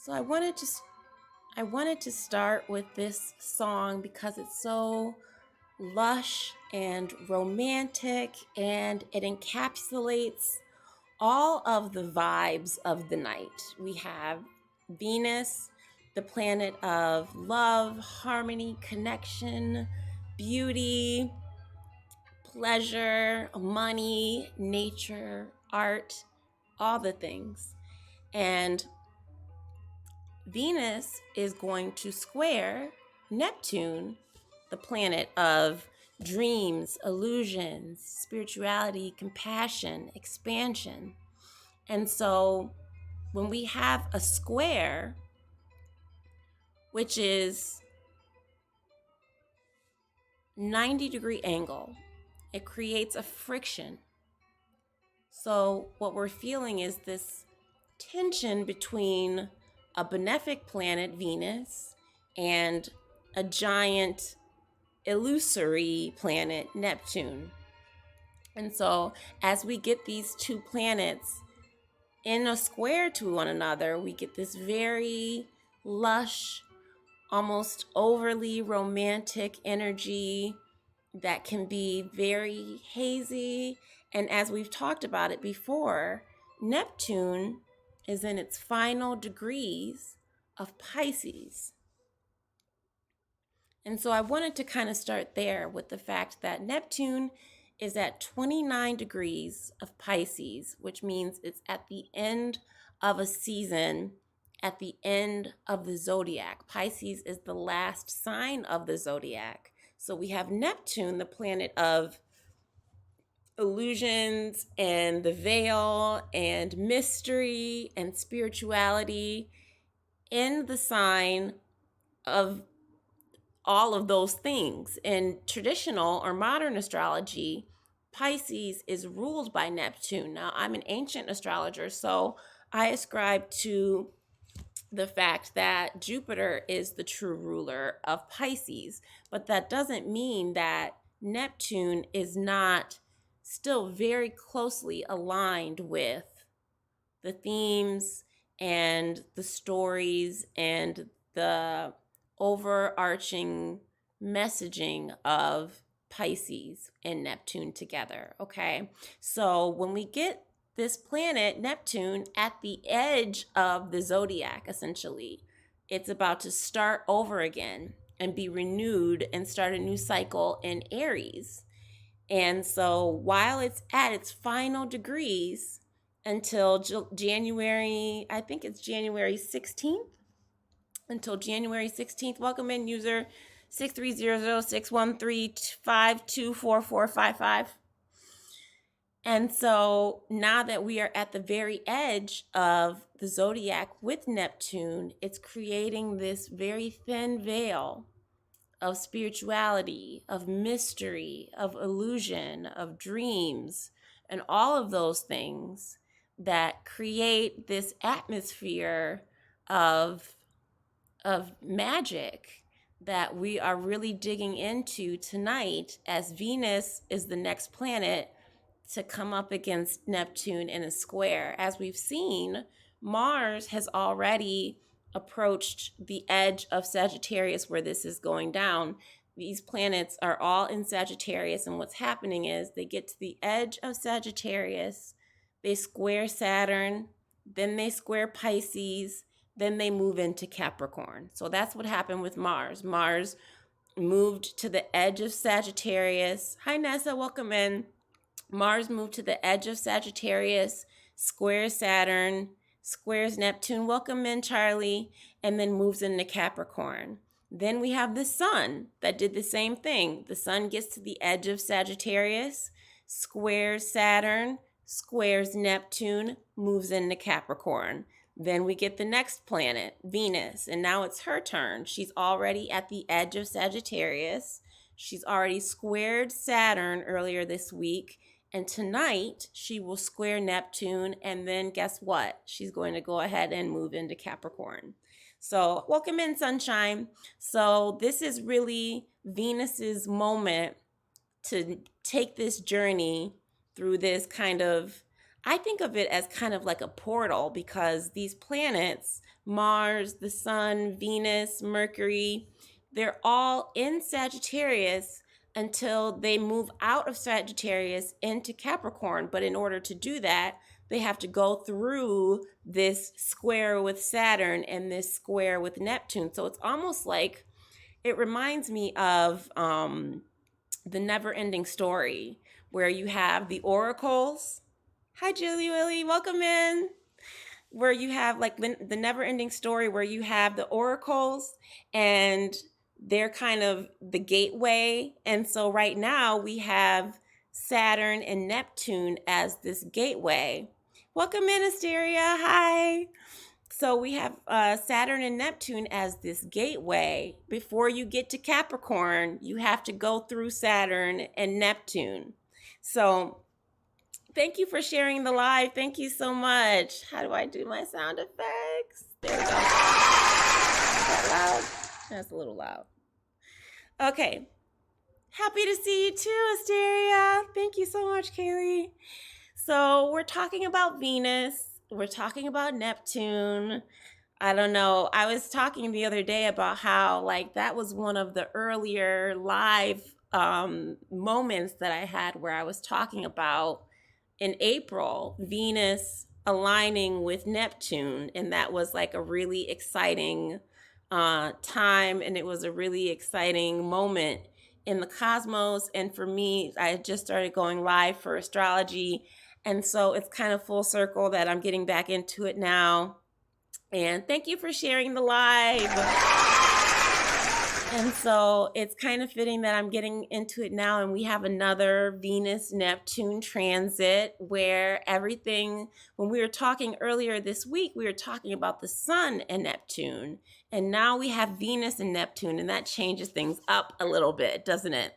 So I wanted to start with this song because it's so lush and romantic, and it encapsulates all of the vibes of the night. We have Venus, the planet of love, harmony, connection, beauty, pleasure, money, nature, art, all the things. And Venus is going to square Neptune, the planet of dreams, illusions, spirituality, compassion, expansion. And so when we have a square, which is 90-degree angle, it creates a friction. So what we're feeling is this tension between a benefic planet, Venus, and a giant illusory planet, Neptune. And so as we get these two planets in a square to one another, we get this very lush, almost overly romantic energy that can be very hazy. And as we've talked about it before, Neptune is in its final degrees of Pisces. And so I wanted to kind of start there with the fact that Neptune is at 29 degrees of Pisces, which means it's at the end of a season, at the end of the zodiac. Pisces is the last sign of the zodiac. So we have Neptune, the planet of illusions and the veil and mystery and spirituality, in the sign of all of those things. In traditional or modern astrology, Pisces is ruled by Neptune. Now, I'm an ancient astrologer, so I ascribe to the fact that Jupiter is the true ruler of Pisces, but that doesn't mean that Neptune is not still very closely aligned with the themes and the stories and the overarching messaging of Pisces and Neptune together, okay? So when we get this planet, Neptune, at the edge of the zodiac, essentially, it's about to start over again and be renewed and start a new cycle in Aries. And so while it's at its final degrees until January, I think it's January 16th, until January 16th. Welcome in, user 6300613524455. And so now that we are at the very edge of the zodiac with Neptune, it's creating this very thin veil of spirituality, of mystery, of illusion, of dreams, and all of those things that create this atmosphere of magic that we are really digging into tonight, as Venus is the next planet to come up against Neptune in a square. As we've seen, Mars has already approached the edge of Sagittarius where this is going down. These planets are all in Sagittarius, and what's happening is they get to the edge of Sagittarius, they square Saturn, then they square Pisces, then they move into Capricorn. So that's what happened with Mars. Mars moved to the edge of Sagittarius. Hi, Nessa, welcome in. Mars moved to the edge of Sagittarius, squares Saturn, squares Neptune. Welcome in, Charlie, and then moves into Capricorn. Then we have the sun that did the same thing. The sun gets to the edge of Sagittarius, squares Saturn, squares Neptune, moves into Capricorn. Then we get the next planet, Venus, and now it's her turn. She's already at the edge of Sagittarius. She's already squared Saturn earlier this week, and tonight she will square Neptune, and then guess what? She's going to go ahead and move into Capricorn. So welcome in, sunshine. So this is really Venus's moment to take this journey through this kind of, I think of it as kind of like a portal, because these planets, Mars, the Sun, Venus, Mercury, they're all in Sagittarius until they move out of Sagittarius into Capricorn. But in order to do that, they have to go through this square with Saturn and this square with Neptune. So it's almost like, it reminds me of the never ending story, where you have the oracles. Hi, Julie Willie, welcome in. Where you have like the never ending story, where you have the oracles and they're kind of the gateway. And so right now we have Saturn and Neptune as this gateway. Welcome in, Asteria. Hi. So we have Saturn and Neptune as this gateway. Before you get to Capricorn, you have to go through Saturn and Neptune. So thank you for sharing the live. Thank you so much. How do I do my sound effects? There we go. Is that loud? That's a little loud. Okay. Happy to see you too, Asteria. Thank you so much, Kaylee. So we're talking about Venus. We're talking about Neptune. I don't know. I was talking the other day about how like that was one of the earlier live moments that I had, where I was talking about in April, Venus aligning with Neptune. And that was like a really exciting time. And it was a really exciting moment in the cosmos. And for me, I had just started going live for astrology. And so it's kind of full circle that I'm getting back into it now. And thank you for sharing the live. And so it's kind of fitting that I'm getting into it now. And we have another Venus-Neptune transit, where everything, when we were talking earlier this week, we were talking about the Sun and Neptune. And now we have Venus and Neptune, and that changes things up a little bit, doesn't it?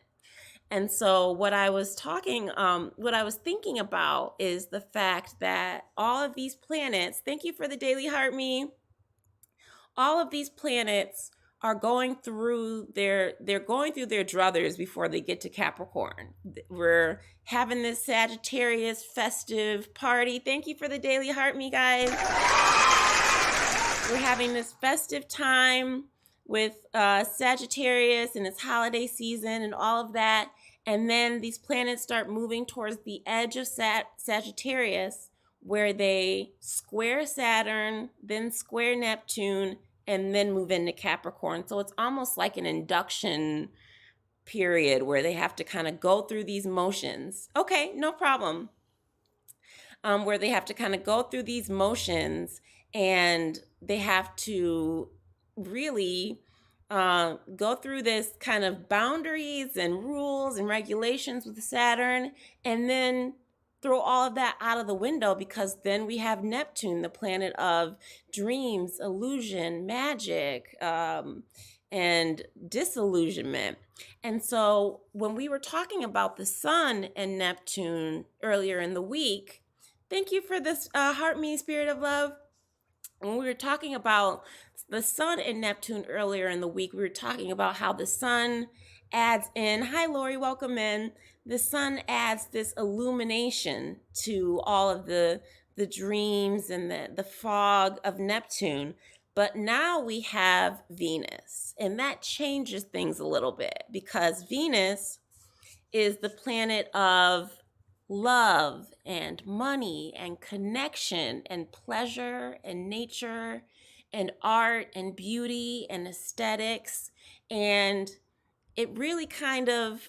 And so what I was thinking about is the fact that all of these planets, thank you for the daily heart, me. All of these planets are going through their druthers before they get to Capricorn. We're having this Sagittarius festive party. Thank you for the daily heart, me guys. We're having this festive time with Sagittarius and its holiday season and all of that. And then these planets start moving towards the edge of Sagittarius, where they square Saturn, then square Neptune, and then move into Capricorn. So it's almost like an induction period where they have to kind of go through these motions. Okay, no problem. Where they have to kind of go through these motions, and they have to really go through this kind of boundaries and rules and regulations with Saturn, and then throw all of that out of the window, because then we have Neptune, the planet of dreams, illusion, magic, and disillusionment. And so when we were talking about the Sun and Neptune earlier in the week, thank you for this heart, me, spirit of love. When we were talking about the Sun and Neptune earlier in the week, we were talking about how the Sun adds in, hi Lori, welcome in. The Sun adds this illumination to all of the dreams and the fog of Neptune. But now we have Venus, and that changes things a little bit, because Venus is the planet of love and money and connection and pleasure and nature and art and beauty and aesthetics. And it really kind of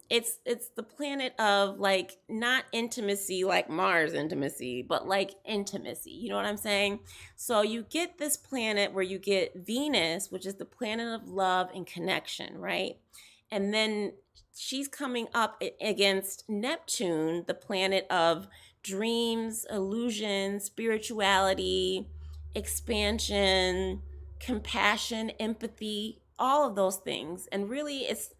it's the planet of like not intimacy like Mars intimacy, but like intimacy, you know what I'm saying? So you get this planet where you get Venus, which is the planet of love and connection, right? And then she's coming up against Neptune, the planet of dreams, illusion, spirituality, expansion, compassion, empathy, all of those things. And really, it's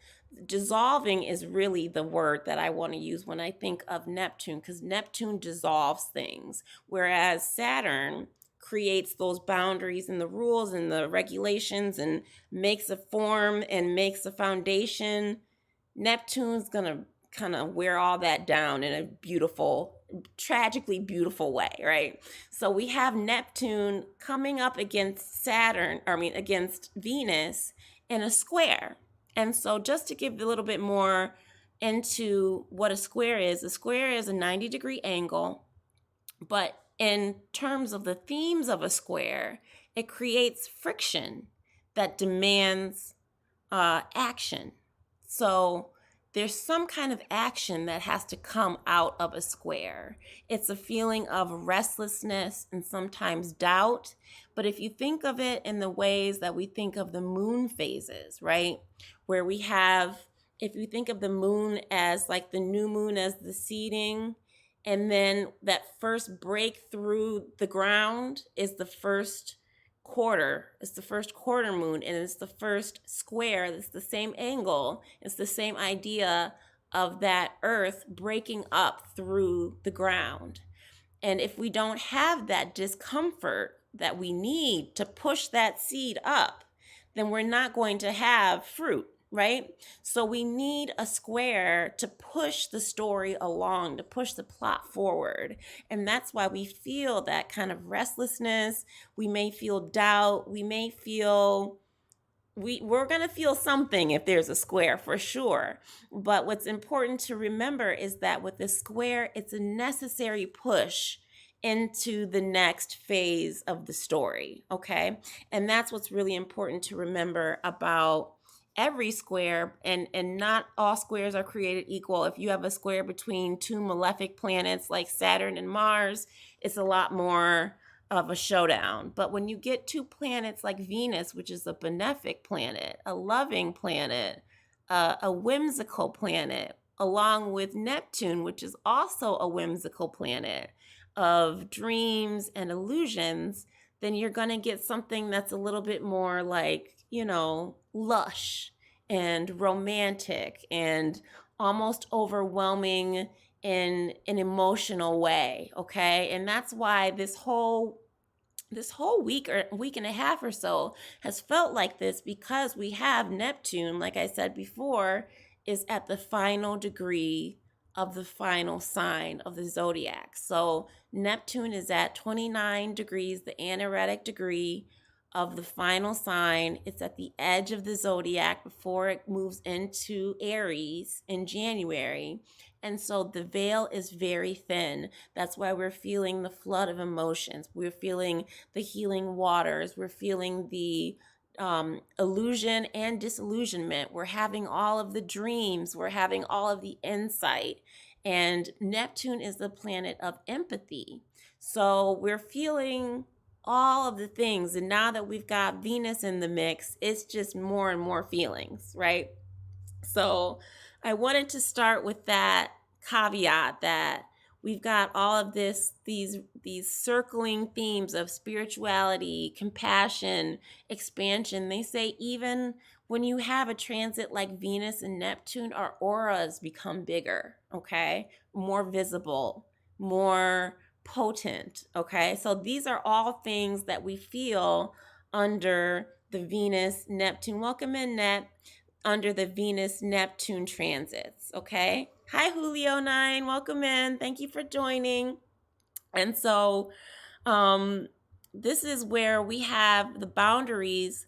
dissolving is really the word that I want to use when I think of Neptune, because Neptune dissolves things, whereas Saturn creates those boundaries and the rules and the regulations and makes a form and makes a foundation. Neptune's gonna kind of wear all that down in a beautiful tragically beautiful way, right? So we have Neptune coming up against against Venus in a square. And so just to give a little bit more into what a square is a 90-degree angle, but in terms of the themes of a square, it creates friction that demands action. So there's some kind of action that has to come out of a square. It's a feeling of restlessness and sometimes doubt. But if you think of it in the ways that we think of the moon phases, right? Where we have, if you think of the moon as like the new moon as the seeding, and then that first break through the ground is the first quarter. It's the first quarter moon, and it's the first square. It's the same angle. It's the same idea of that earth breaking up through the ground. And if we don't have that discomfort that we need to push that seed up, then we're not going to have fruit, right? So we need a square to push the story along, to push the plot forward. And that's why we feel that kind of restlessness. We may feel doubt. We may feel we're going to feel something if there's a square for sure. But what's important to remember is that with the square, it's a necessary push into the next phase of the story, okay? And that's what's really important to remember about every square, and not all squares are created equal. If you have a square between two malefic planets like Saturn and Mars, it's a lot more of a showdown. But when you get two planets like Venus, which is a benefic planet, a loving planet, a whimsical planet, along with Neptune, which is also a whimsical planet of dreams and illusions, then you're going to get something that's a little bit more like, lush and romantic and almost overwhelming in an emotional way, okay? And that's why this whole week or week and a half or so has felt like this, because we have Neptune, like I said before, is at the final degree of the final sign of the zodiac. So Neptune is at 29 degrees, the anaretic degree of the final sign. It's at the edge of the zodiac before it moves into Aries in January. And so the veil is very thin. That's why we're feeling the flood of emotions. We're feeling the healing waters. We're feeling the illusion and disillusionment. We're having all of the dreams. We're having all of the insight. And Neptune is the planet of empathy. So we're feeling all of the things. And now that we've got Venus in the mix, it's just more and more feelings, right? So I wanted to start with that caveat that we've got all of these circling themes of spirituality, compassion, expansion. They say even when you have a transit like Venus and Neptune, our auras become bigger, okay? More visible, more potent, okay? So these are all things that we feel under the Venus Neptune. Welcome in, Net. Under the Venus Neptune transits, okay? Hi, Julio 9, welcome in. Thank you for joining. And so this is where we have the boundaries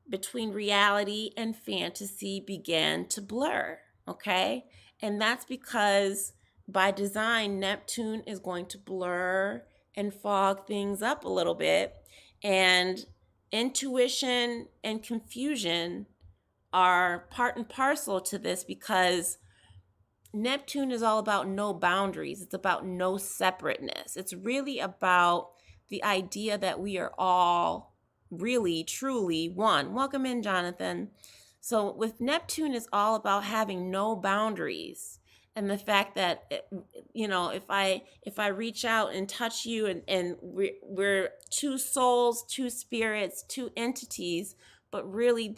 between reality and fantasy began to blur, okay? And that's because by design, Neptune is going to blur and fog things up a little bit. And intuition and confusion are part and parcel to this, because Neptune is all about no boundaries. It's about no separateness. It's really about the idea that we are all really, truly one. Welcome in, Jonathan. So with Neptune, it's all about having no boundaries. And the fact that, if I reach out and touch you, and we're two souls, two spirits, two entities, but really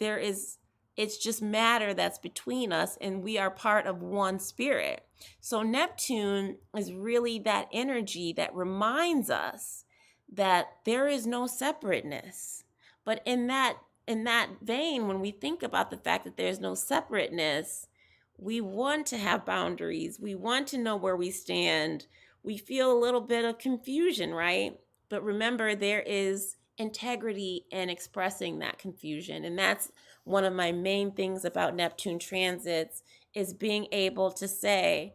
it's just matter that's between us, and we are part of one spirit. So Neptune is really that energy that reminds us that there is no separateness. But in that vein, when we think about the fact that there's no separateness, we want to have boundaries. We want to know where we stand. we feel a little bit of confusion, right? But remember, there is integrity in expressing that confusion. And that's one of my main things about Neptune transits, is being able to say,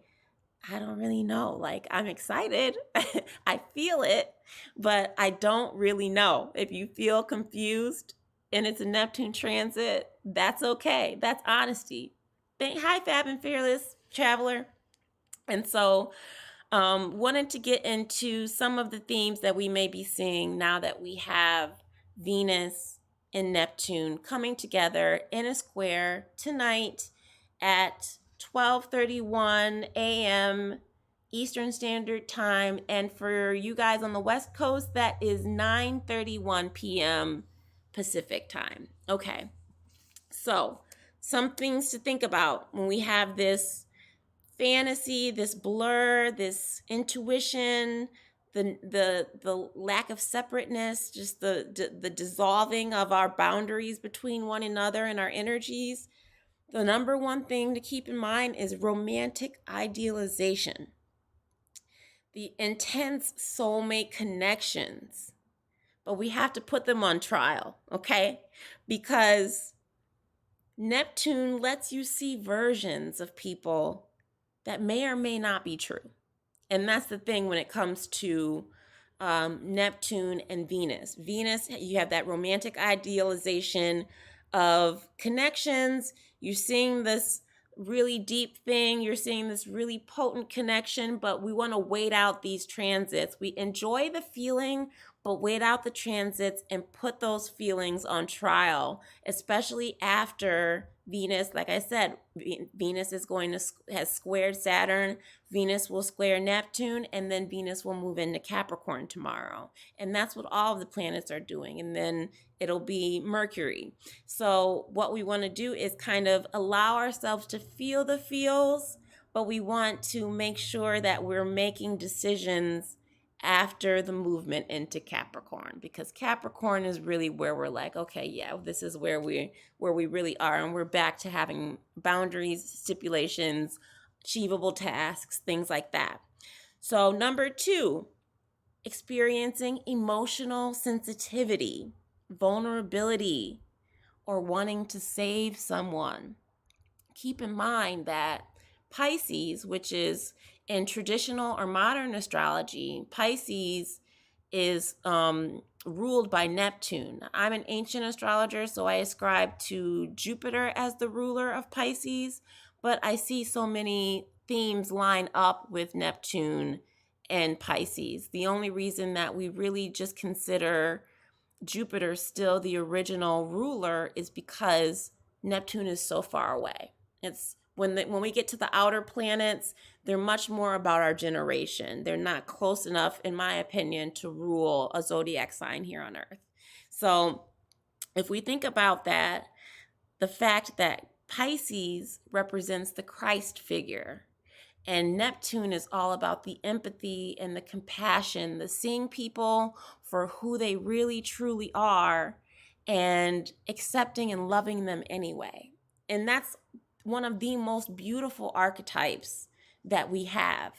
I don't really know. Like, I'm excited. I feel it, but I don't really know. If you feel confused and it's a Neptune transit, that's okay. That's honesty. Hi, Fab and Fearless Traveler. And so, wanted to get into some of the themes that we may be seeing now that we have Venus and Neptune coming together in a square tonight at 12:31 a.m. Eastern Standard Time, and for you guys on the West Coast, that is 9:31 p.m. Pacific Time. Okay, so some things to think about when we have this fantasy, this blur, this intuition, the lack of separateness, just the dissolving of our boundaries between one another and our energies. The number one thing to keep in mind is romantic idealization, the intense soulmate connections. But we have to put them on trial, okay? Because Neptune lets you see versions of people that may or may not be true. And that's the thing when it comes to Neptune and Venus. Venus, you have that romantic idealization of connections. You're seeing this really deep thing. You're seeing this really potent connection, but we want to wait out these transits. We enjoy the feeling, but wait out the transits and put those feelings on trial, especially after Venus. Like I said, Venus has squared Saturn. Venus will square Neptune, and then Venus will move into Capricorn tomorrow. And that's what all of the planets are doing. And then it'll be Mercury. So what we want to do is kind of allow ourselves to feel the feels, but we want to make sure that we're making decisions after the movement into Capricorn, because Capricorn is really where we're like, okay, yeah, this is where we really are, and we're back to having boundaries, stipulations, achievable tasks, things like that. So number 2, experiencing emotional sensitivity, vulnerability, or wanting to save someone. Keep in mind that Pisces, which is in traditional or modern astrology, Pisces is ruled by Neptune. I'm an ancient astrologer, so I ascribe to Jupiter as the ruler of Pisces, but I see so many themes line up with Neptune and Pisces. The only reason that we really just consider Jupiter still the original ruler is because Neptune is so far away. It's when we get to the outer planets, they're much more about our generation. They're not close enough, in my opinion, to rule a zodiac sign here on Earth. So if we think about that, the fact that Pisces represents the Christ figure, and Neptune is all about the empathy and the compassion, the seeing people for who they really truly are and accepting and loving them anyway. And that's one of the most beautiful archetypes that we have.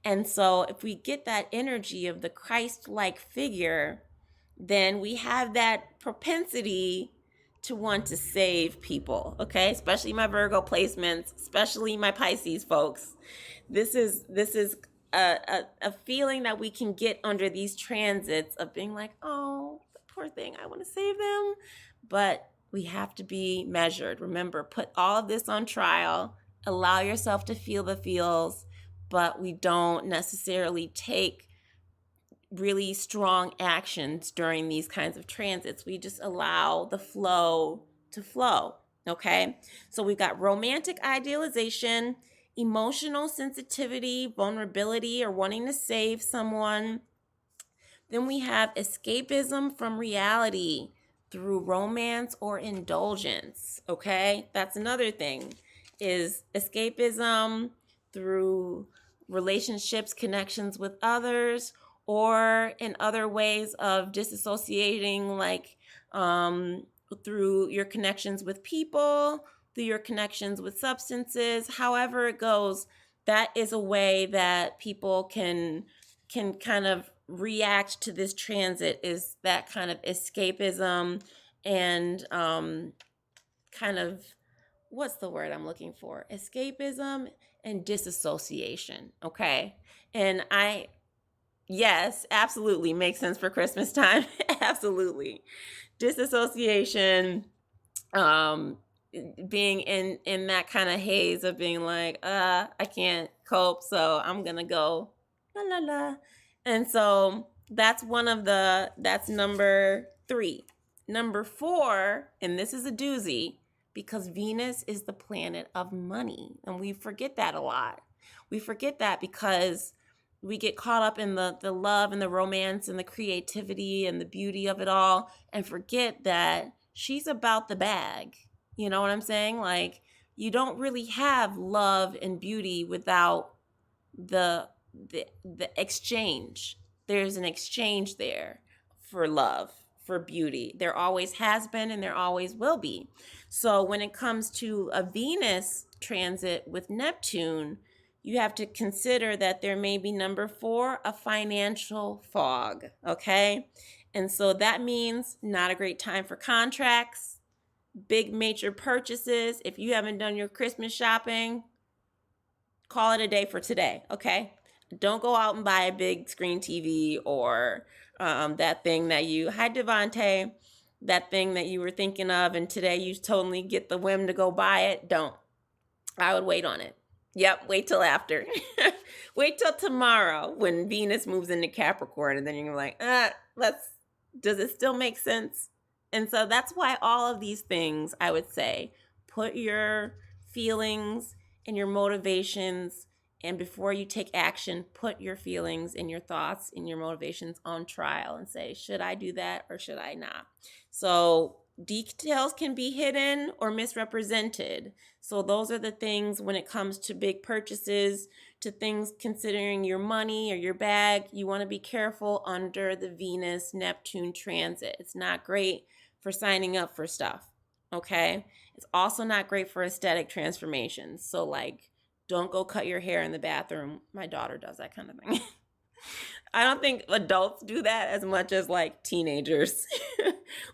And so if we get that energy of the Christ-like figure, then we have that propensity to want to save people, okay? Especially my Virgo placements, especially my Pisces folks. This is a feeling that we can get under these transits of being like, oh, poor thing, I want to save them. But we have to be measured. Remember, put all of this on trial, allow yourself to feel the feels, but we don't necessarily take really strong actions during these kinds of transits. We just allow the flow to flow, okay? So we've got romantic idealization, emotional sensitivity, vulnerability, or wanting to save someone. Then we have escapism from reality through romance or indulgence, okay? That's another thing, is escapism through relationships, connections with others, or in other ways of disassociating, like through your connections with people, through your connections with substances, however it goes. that is a way that people can kind of react to this transit, is that kind of escapism and kind of, what's the word I'm looking for? Escapism and disassociation. Okay. And yes, absolutely makes sense for Christmas time. Absolutely. Disassociation, um, being in that kind of haze of being like, I can't cope, so I'm gonna go la la la. And so that's that's number 3. Number 4, and this is a doozy, because Venus is the planet of money, and we forget that a lot. We forget that because we get caught up in the love and the romance and the creativity and the beauty of it all, and forget that she's about the bag. You know what I'm saying? Like, you don't really have love and beauty without the the exchange. There's an exchange there for love, for beauty. There always has been and there always will be. So when it comes to a Venus transit with Neptune, you have to consider that there may be, number 4, a financial fog, okay? And so that means not a great time for contracts, big major purchases. If you haven't done your Christmas shopping, call it a day for today, okay? Don't go out and buy a big screen TV or that thing that you, hi Devante, that thing that you were thinking of, and today you totally get the whim to go buy it. Don't. I would wait on it. Yep, wait till after. Wait till tomorrow when Venus moves into Capricorn, and then you're like, does it still make sense? And so that's why all of these things, I would say, put your feelings and your motivations, and before you take action, put your feelings and your thoughts and your motivations on trial and say, should I do that or should I not? So details can be hidden or misrepresented. So those are the things when it comes to big purchases, to things considering your money or your bag. You want to be careful under the Venus-Neptune transit. It's not great for signing up for stuff, okay? It's also not great for aesthetic transformations. So like, don't go cut your hair in the bathroom. My daughter does that kind of thing. I don't think adults do that as much as like teenagers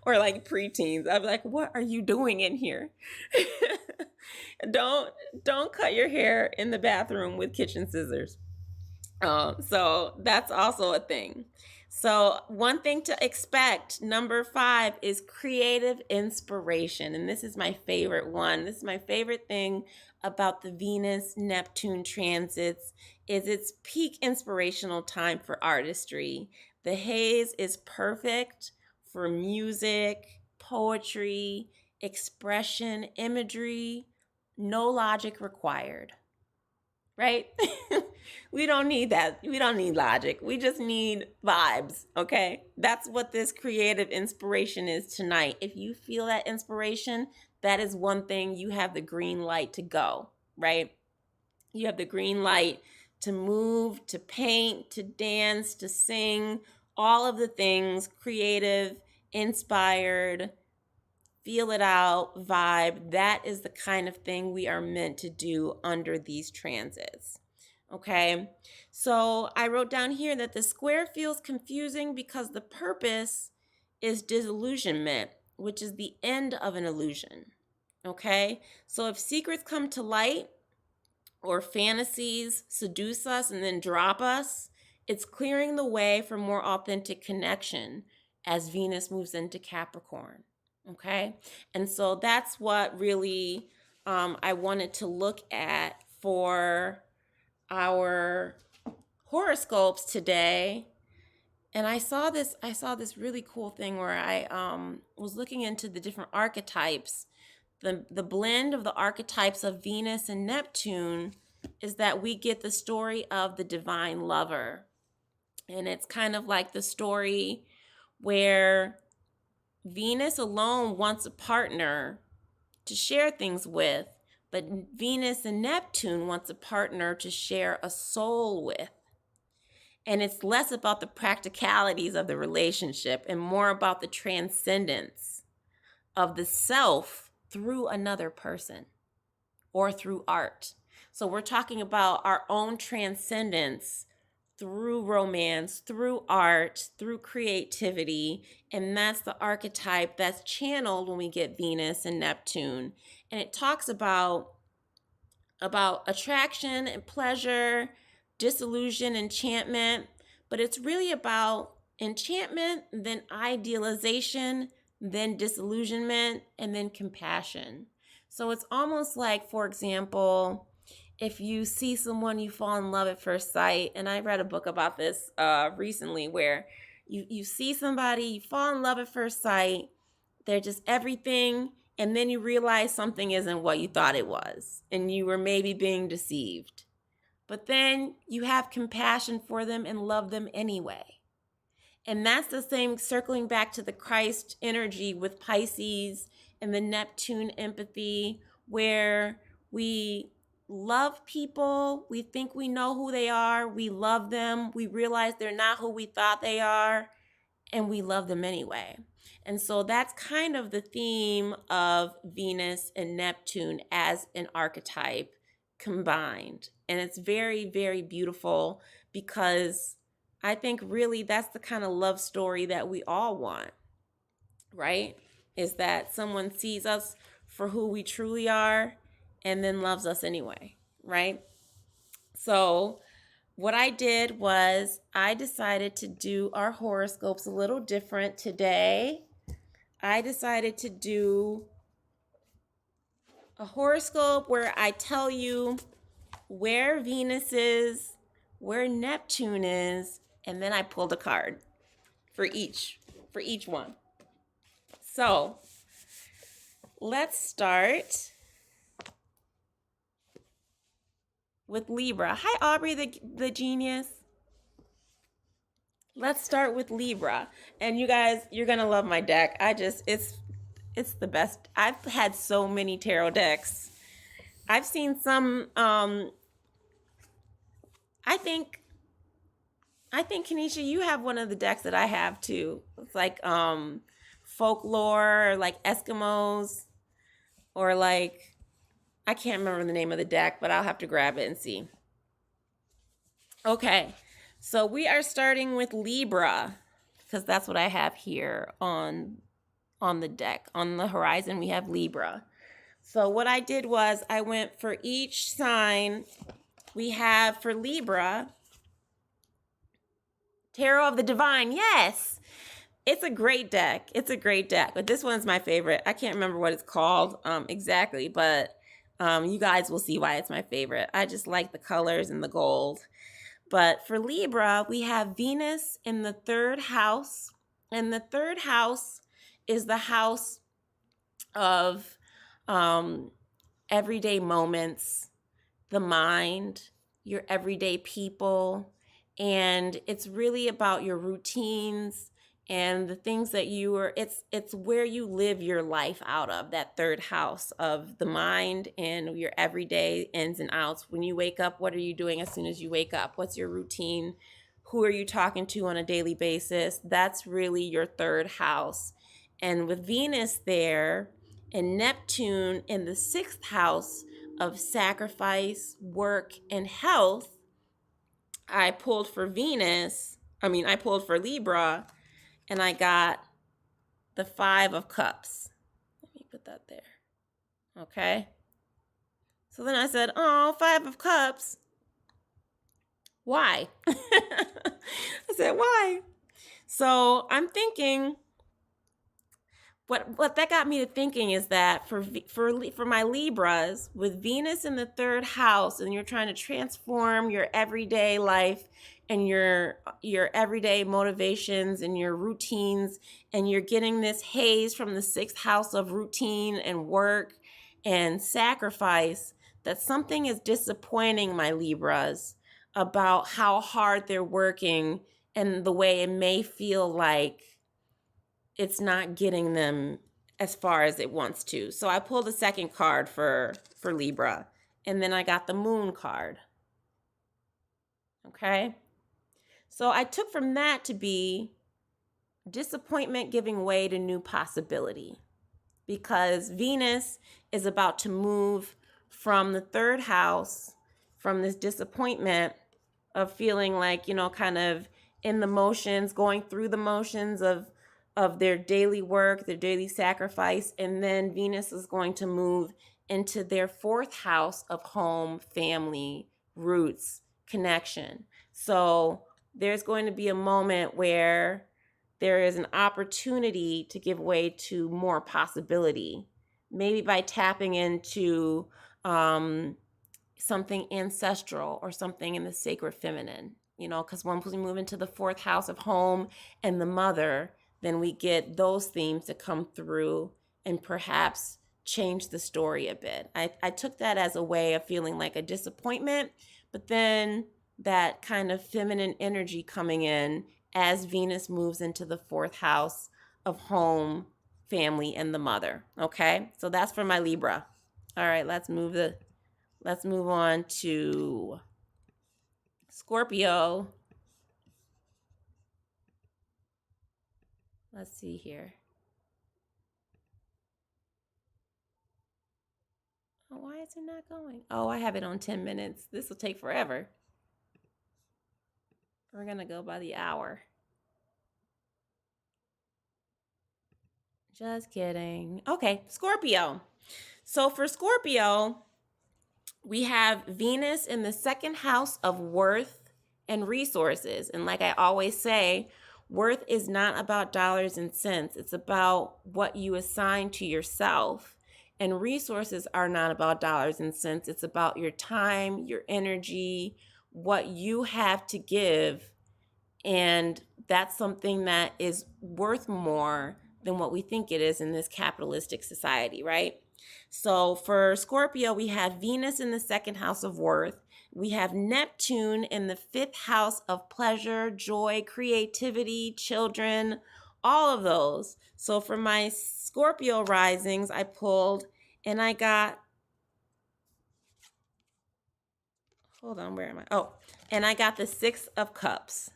or like preteens. I'm like, what are you doing in here? Don't cut your hair in the bathroom with kitchen scissors. So that's also a thing. So one thing to expect, number 5, is creative inspiration. And this is my favorite one. This is my favorite thing about the Venus-Neptune transits, is its peak inspirational time for artistry. The haze is perfect for music, poetry, expression, imagery, no logic required. Right? We don't need that. We don't need logic. We just need vibes, okay? That's what this creative inspiration is tonight. If you feel that inspiration, that is one thing, you have the green light to go, right? You have the green light to move, to paint, to dance, to sing, all of the things, creative, inspired, feel it out, vibe. That is the kind of thing we are meant to do under these transits. Okay, so I wrote down here that the square feels confusing because the purpose is disillusionment, which is the end of an illusion. Okay, so if secrets come to light or fantasies seduce us and then drop us, it's clearing the way for more authentic connection as Venus moves into Capricorn. Okay, and so that's what really I wanted to look at for our horoscopes today. And I saw this really cool thing where I was looking into the different archetypes. The blend of the archetypes of Venus and Neptune is that we get the story of the divine lover. And it's kind of like the story where Venus alone wants a partner to share things with, but Venus and Neptune wants a partner to share a soul with. And it's less about the practicalities of the relationship and more about the transcendence of the self through another person or through art. So we're talking about our own transcendence through romance, through art, through creativity. And that's the archetype that's channeled when we get Venus and Neptune. And it talks about attraction and pleasure, disillusion, enchantment, but it's really about enchantment, then idealization, then disillusionment, and then compassion. So it's almost like, for example, if you see someone, you fall in love at first sight. And I read a book about this recently, where you see somebody, you fall in love at first sight, they're just everything, and then you realize something isn't what you thought it was, and you were maybe being deceived. But then you have compassion for them and love them anyway. And that's the same, circling back to the Christ energy with Pisces and the Neptune empathy, where we love people, we think we know who they are, we love them, we realize they're not who we thought they are, and we love them anyway. And so that's kind of the theme of Venus and Neptune as an archetype combined. And it's very, very beautiful, because I think really that's the kind of love story that we all want, right? Is that someone sees us for who we truly are and then loves us anyway, right? So what I did was I decided to do our horoscopes a little different today. I decided to do a horoscope where I tell you where Venus is, where Neptune is, and then I pulled a card for each one. So let's start with Libra. Hi, Aubrey, the genius. Let's start with Libra. And you guys, you're going to love my deck. It's the best. I've had so many tarot decks. I've seen some, I think Kanisha, you have one of the decks that I have too. It's like folklore, or like Eskimos, or like, I can't remember the name of the deck, but I'll have to grab it and see. Okay, so we are starting with Libra, because that's what I have here on the deck. On the horizon, we have Libra. So what I did was I went for each sign. We have for Libra, Tarot of the Divine. Yes, it's a great deck. It's a great deck, but this one's my favorite. I can't remember what it's called exactly, but you guys will see why it's my favorite. I just like the colors and the gold. But for Libra, we have Venus in the third house. And the third house is the house of everyday moments, the mind, your everyday people. And it's really about your routines and the things that it's where you live your life out of, that third house of the mind and your everyday ins and outs. When you wake up, what are you doing as soon as you wake up? What's your routine? Who are you talking to on a daily basis? That's really your third house. And with Venus there and Neptune in the sixth house of sacrifice, work, and health, I pulled for Libra, and I got the 5 of Cups. Let me put that there. Okay. So then I said, oh, 5 of Cups. Why? I said, why? So I'm thinking, what that got me to thinking is that for my Libras, with Venus in the third house, and you're trying to transform your everyday life and your everyday motivations and your routines, and you're getting this haze from the sixth house of routine and work and sacrifice, that something is disappointing my Libras about how hard they're working and the way it may feel like it's not getting them as far as it wants to. So I pulled a second card for Libra, and then I got the Moon card. Okay? So I took from that to be disappointment giving way to new possibility, because Venus is about to move from the third house from this disappointment of feeling like, kind of in the motions, going through the motions of their daily work, their daily sacrifice. And then Venus is going to move into their fourth house of home, family, roots, connection. So there's going to be a moment where there is an opportunity to give way to more possibility, maybe by tapping into something ancestral or something in the sacred feminine, because once we move into the fourth house of home and the mother, then we get those themes to come through and perhaps change the story a bit. I took that as a way of feeling like a disappointment, but then that kind of feminine energy coming in as Venus moves into the fourth house of home, family, and the mother. Okay, so that's for my Libra. All right, let's move on to Scorpio. Let's see here. Oh, why is it not going? Oh, I have it on 10 minutes. This will take forever. We're going to go by the hour. Just kidding. Okay, Scorpio. So for Scorpio, we have Venus in the second house of worth and resources. And like I always say, worth is not about dollars and cents. It's about what you assign to yourself. And resources are not about dollars and cents. It's about your time, your energy, what you have to give. And that's something that is worth more than what we think it is in this capitalistic society, right? So for Scorpio, we have Venus in the second house of worth. We have Neptune in the fifth house of pleasure, joy, creativity, children, all of those. So for my Scorpio risings, I pulled and I got, hold on, where am I? Oh, and I got the Six of Cups.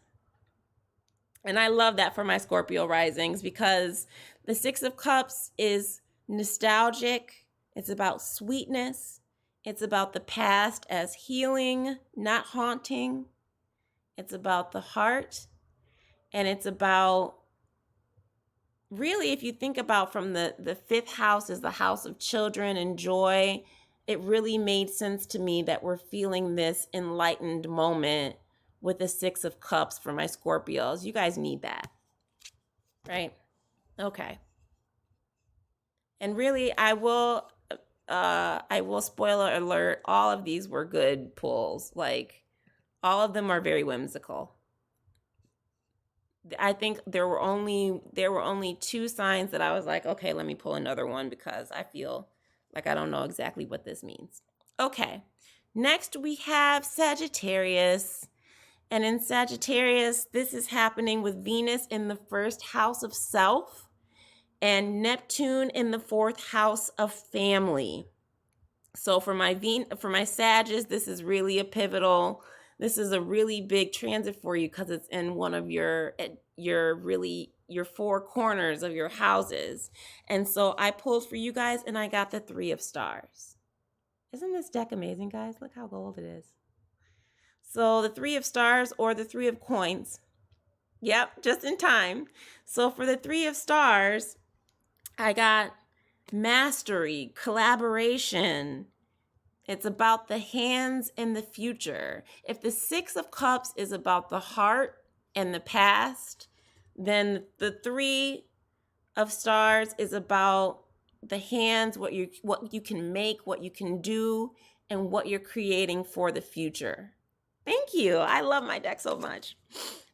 And I love that for my Scorpio risings because the Six of Cups is nostalgic. It's about sweetness. It's about the past as healing, not haunting. It's about the heart. And it's about, really, if you think about from the fifth house is the house of children and joy, it really made sense to me that we're feeling this enlightened moment with the Six of Cups for my Scorpios. You guys need that, right? Okay. And really, I will spoiler alert, all of these were good pulls. Like, all of them are very whimsical. I think there were only two signs that I was like, okay, let me pull another one because I feel like I don't know exactly what this means. Okay. Next we have Sagittarius. And in Sagittarius, this is happening with Venus in the first house of self and Neptune in the fourth house of family. So for my Sagittarius, this is really a pivotal. This is a really big transit for you because it's in one of your four corners of your houses. And so I pulled for you guys and I got the Three of Stars. Isn't this deck amazing, guys? Look how gold it is. So the Three of Stars or the Three of Coins. Yep, just in time. So for the Three of Stars, I got mastery, collaboration. It's about the hands and the future. If the Six of Cups is about the heart and the past, then the Three of Stars is about the hands, what you can make, what you can do, and what you're creating for the future. Thank you. I love my deck so much.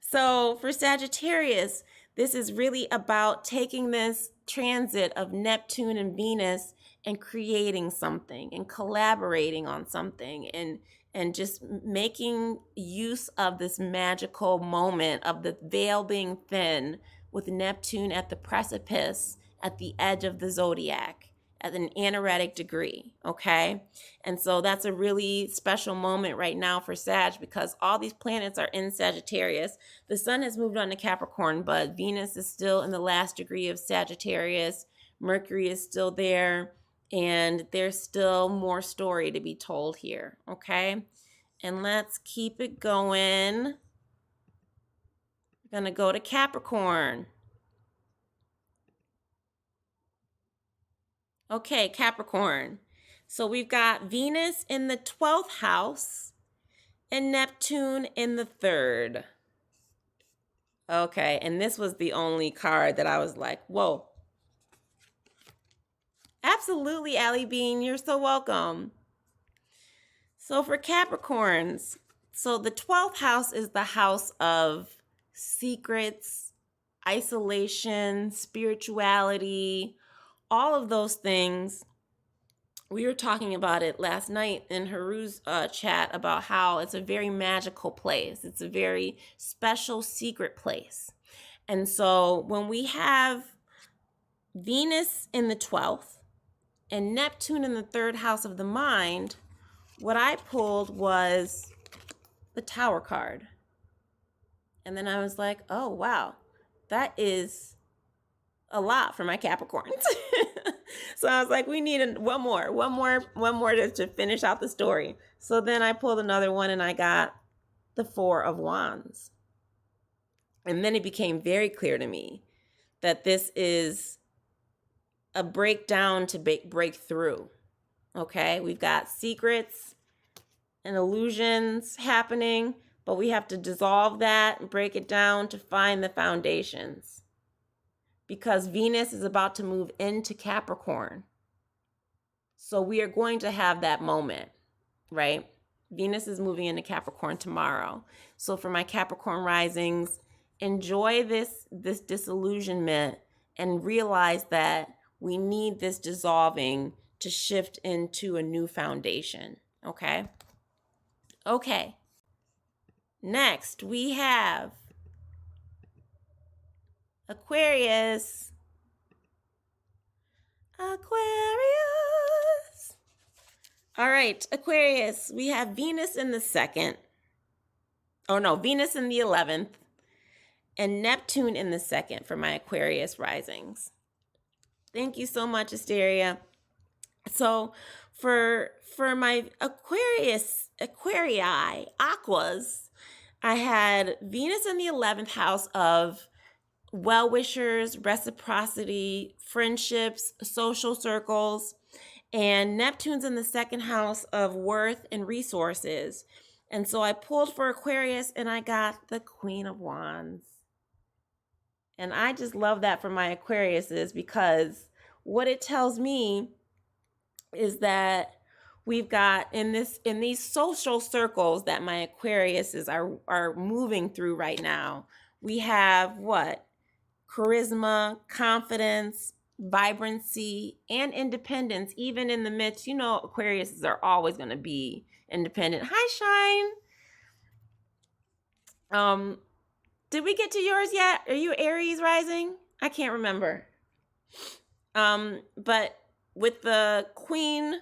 So for Sagittarius, this is really about taking this transit of Neptune and Venus and creating something and collaborating on something and just making use of this magical moment of the veil being thin with Neptune at the precipice, at the edge of the zodiac, at an anaretic degree, okay? And so that's a really special moment right now for Sag because all these planets are in Sagittarius. The sun has moved on to Capricorn, but Venus is still in the last degree of Sagittarius. Mercury is still there, and there's still more story to be told here, okay? And let's keep it going. We're going to go to Capricorn. Okay, Capricorn. So we've got Venus in the 12th house and Neptune in the 3rd. Okay, and this was the only card that I was like, whoa. Absolutely, Allie Bean, you're so welcome. So for Capricorns, so the 12th house is the house of secrets, isolation, spirituality, all of those things. We were talking about it last night in Haru's chat about how it's a very magical place. It's a very special, secret place. And so when we have Venus in the 12th and Neptune in the 3rd house of the mind, what I pulled was the Tower card. And then I was like, oh, wow, that is a lot for my Capricorns. So I was like, we need one more to finish out the story. So then I pulled another one and I got the 4 of Wands. And then it became very clear to me that this is a breakdown to break through. Okay, we've got secrets and illusions happening, but we have to dissolve that and break it down to find the foundations. Because Venus is about to move into Capricorn. So we are going to have that moment, right? Venus is moving into Capricorn tomorrow. So for my Capricorn risings, enjoy this disillusionment and realize that we need this dissolving to shift into a new foundation, okay? Okay. Next, we have Aquarius. All right, Aquarius, we have Venus in the 2nd. Oh no, Venus in the 11th and Neptune in the 2nd for my Aquarius risings. Thank you so much, Asteria. So for my Aquarii, Aquas, I had Venus in the 11th house of well-wishers, reciprocity, friendships, social circles, and Neptune's in the 2nd house of worth and resources. And so I pulled for Aquarius and I got the Queen of Wands. And I just love that for my Aquariuses because what it tells me is that we've got in these social circles that my Aquariuses are moving through right now. We have what? Charisma, confidence, vibrancy, and independence, even in the midst. Aquariuses are always going to be independent. Hi, Shine. Did we get to yours yet? Are you Aries rising? I can't remember. But with the Queen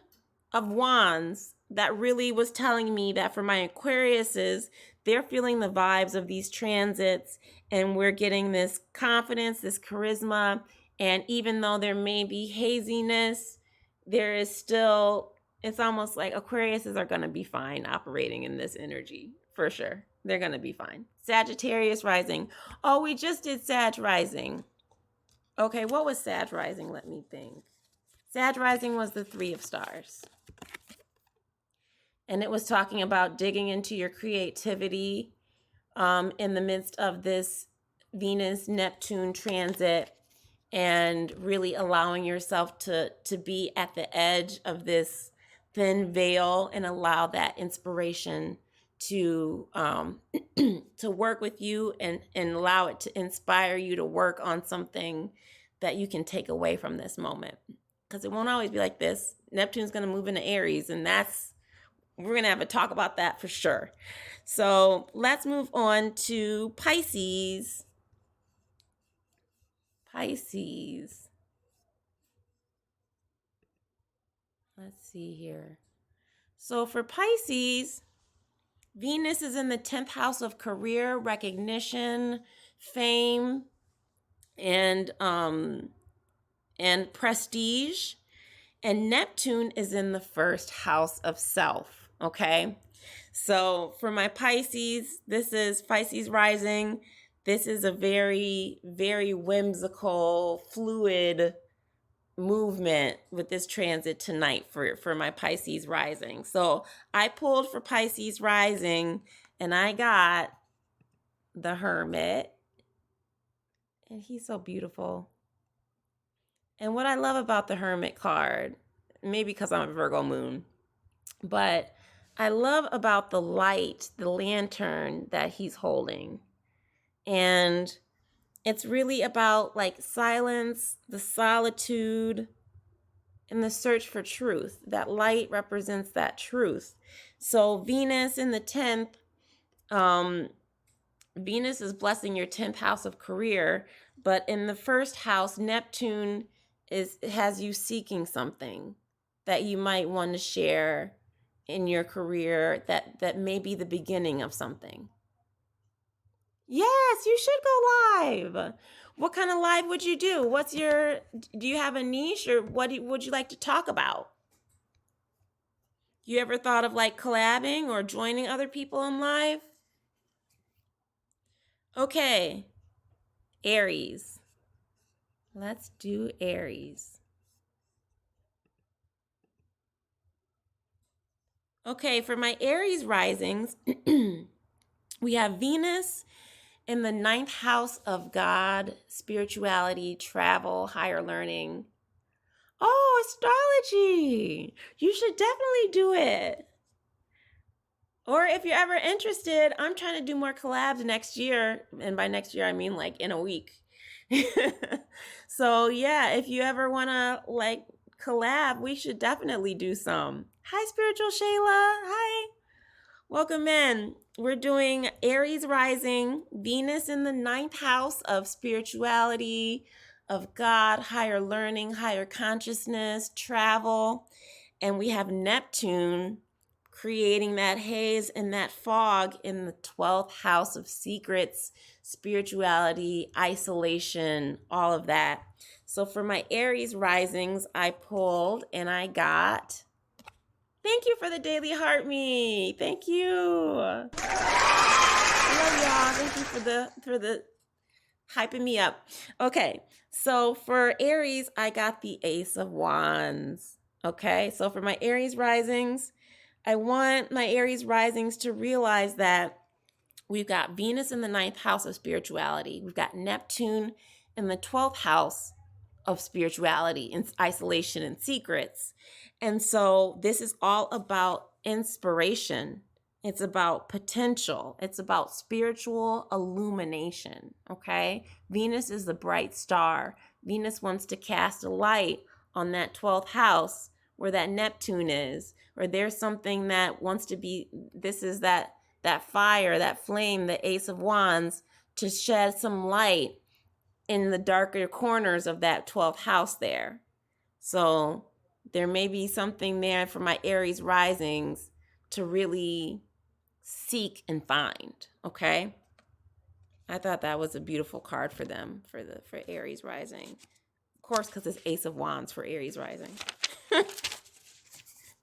of Wands, that really was telling me that for my Aquariuses, they're feeling the vibes of these transits and we're getting this confidence, this charisma. And even though there may be haziness, there is still, it's almost like Aquariuses are going to be fine operating in this energy for sure. They're going to be fine. Sagittarius rising. Oh, we just did Sag rising. Okay, what was Sag rising? Let me think. Sag rising was the 3 of stars. And it was talking about digging into your creativity in the midst of this Venus-Neptune transit and really allowing yourself to be at the edge of this thin veil and allow that inspiration to to work with you and allow it to inspire you to work on something that you can take away from this moment. Because it won't always be like this. Neptune's going to move into Aries, and we're going to have a talk about that for sure. So let's move on to Pisces. Pisces. Let's see here. So for Pisces, Venus is in the 10th house of career, recognition, fame, and prestige. And Neptune is in the 1st house of self, okay? So for my Pisces, this is Pisces rising. This is a very, very whimsical, fluid movement with this transit tonight for my Pisces rising. So I pulled for Pisces rising and I got the Hermit. And he's so beautiful. And what I love about the Hermit card, maybe because I'm a Virgo moon, but I love about the light, the lantern that he's holding. And it's really about like silence, the solitude, and the search for truth. That light represents that truth. So Venus in the 10th, Venus is blessing your 10th house of career, but in the first house, Neptune has you seeking something that you might want to share in your career that may be the beginning of something. Yes, you should go live. What kind of live would you do? Do you have a niche, or what would you like to talk about? You ever thought of like collabing or joining other people on live? Okay, Aries. Let's do Aries. Okay, for my Aries risings, we have Venus in the 9th house of God, spirituality, travel, higher learning. Oh, astrology. You should definitely do it. Or if you're ever interested, I'm trying to do more collabs next year. And by next year, I mean like in a week. So yeah, if you ever want to like collab, we should definitely do some. Hi, Spiritual Shayla. Hi. Welcome in. We're doing Aries rising, Venus in the 9th house of spirituality, of God, higher learning, higher consciousness, travel. And we have Neptune creating that haze and that fog in the 12th house of secrets, spirituality, isolation, all of that. So for my Aries risings, I pulled and I got... Thank you for the daily heart me. Thank you. I love y'all. Thank you for the hyping me up. Okay, so for Aries, I got the Ace of Wands. Okay, so for my Aries risings, I want my Aries risings to realize that we've got Venus in the 9th house of spirituality. We've got Neptune in the 12th house of spirituality and isolation and secrets. And so this is all about inspiration. It's about potential. It's about spiritual illumination, okay? Venus is the bright star. Venus wants to cast a light on that 12th house where that Neptune is, or there's something that wants to be, this is that fire, that flame, the Ace of Wands, to shed some light in the darker corners of that 12th house there. So there may be something there for my Aries risings to really seek and find, okay? I thought that was a beautiful card for them, for Aries rising. Of course, because it's Ace of Wands for Aries rising.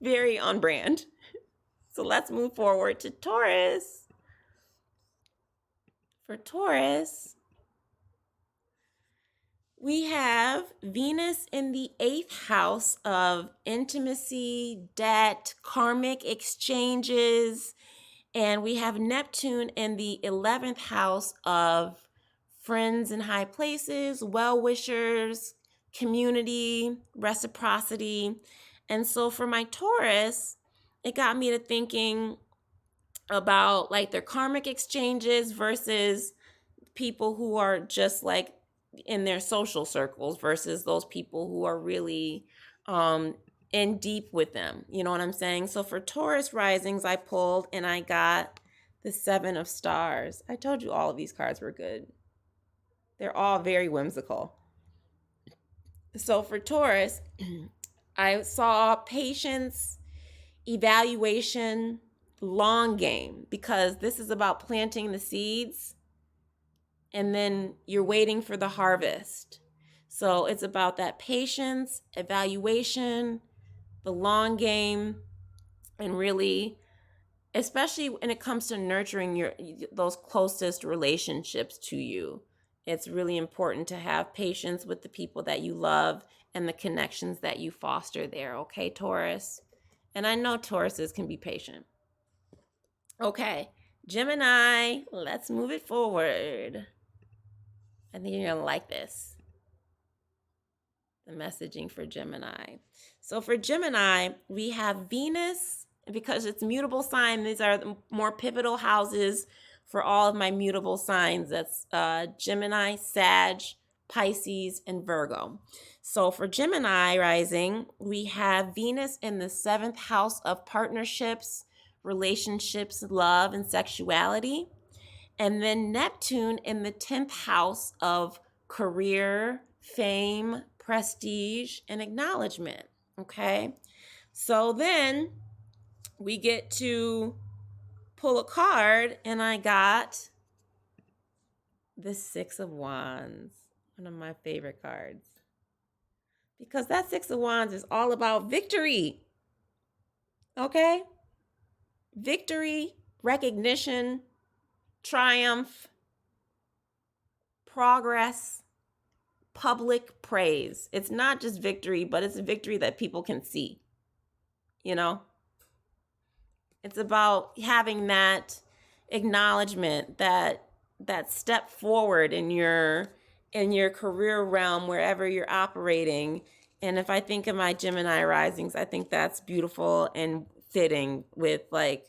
Very on brand. So let's move forward to Taurus. For Taurus, we have Venus in the 8th house of intimacy, debt, karmic exchanges, and we have Neptune in the 11th house of friends in high places, well-wishers, community, reciprocity. And so for my Taurus, it got me to thinking about like their karmic exchanges versus people who are just like in their social circles versus those people who are really in deep with them. You know what I'm saying? So for Taurus risings, I pulled and I got the 7 of Stars. I told you all of these cards were good. They're all very whimsical. So for Taurus, I saw patience, evaluation, long game, because this is about planting the seeds and then you're waiting for the harvest. So it's about that patience, evaluation, the long game, and really especially when it comes to nurturing those closest relationships to you. It's really important to have patience with the people that you love and the connections that you foster there, okay, Taurus? And I know Tauruses can be patient. Okay, Gemini, let's move it forward. I think you're gonna like this. The messaging for Gemini. So for Gemini, we have Venus, because it's mutable sign. These are the more pivotal houses for all of my mutable signs. That's Gemini, Sag, Pisces, and Virgo. So for Gemini rising, we have Venus in the 7th house of partnerships, relationships, love, and sexuality. And then Neptune in the 10th house of career, fame, prestige, and acknowledgement. Okay. So then we get to pull a card, and I got the 6 of Wands, one of my favorite cards. Because that 6 of Wands is all about victory. Okay? Victory, recognition, triumph, progress, public praise. It's not just victory, but it's a victory that people can see. You know? It's about having that acknowledgement, that step forward in your career realm, wherever you're operating. And if I think of my Gemini risings, I think that's beautiful and fitting with like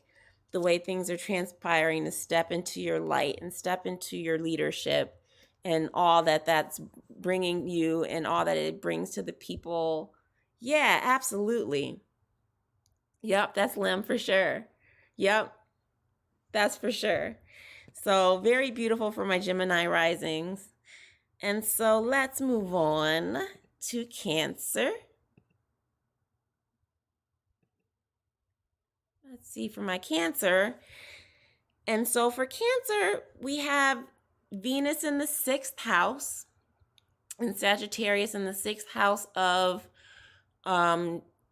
the way things are transpiring, to step into your light and step into your leadership and all that's bringing you and all that it brings to the people. Yeah, absolutely. Yep, that's Lim for sure. Yep, that's for sure. So very beautiful for my Gemini risings. And so let's move on to Cancer. Let's see for my Cancer. And so for Cancer, we have Venus in the 6th house and Sagittarius in the 6th house of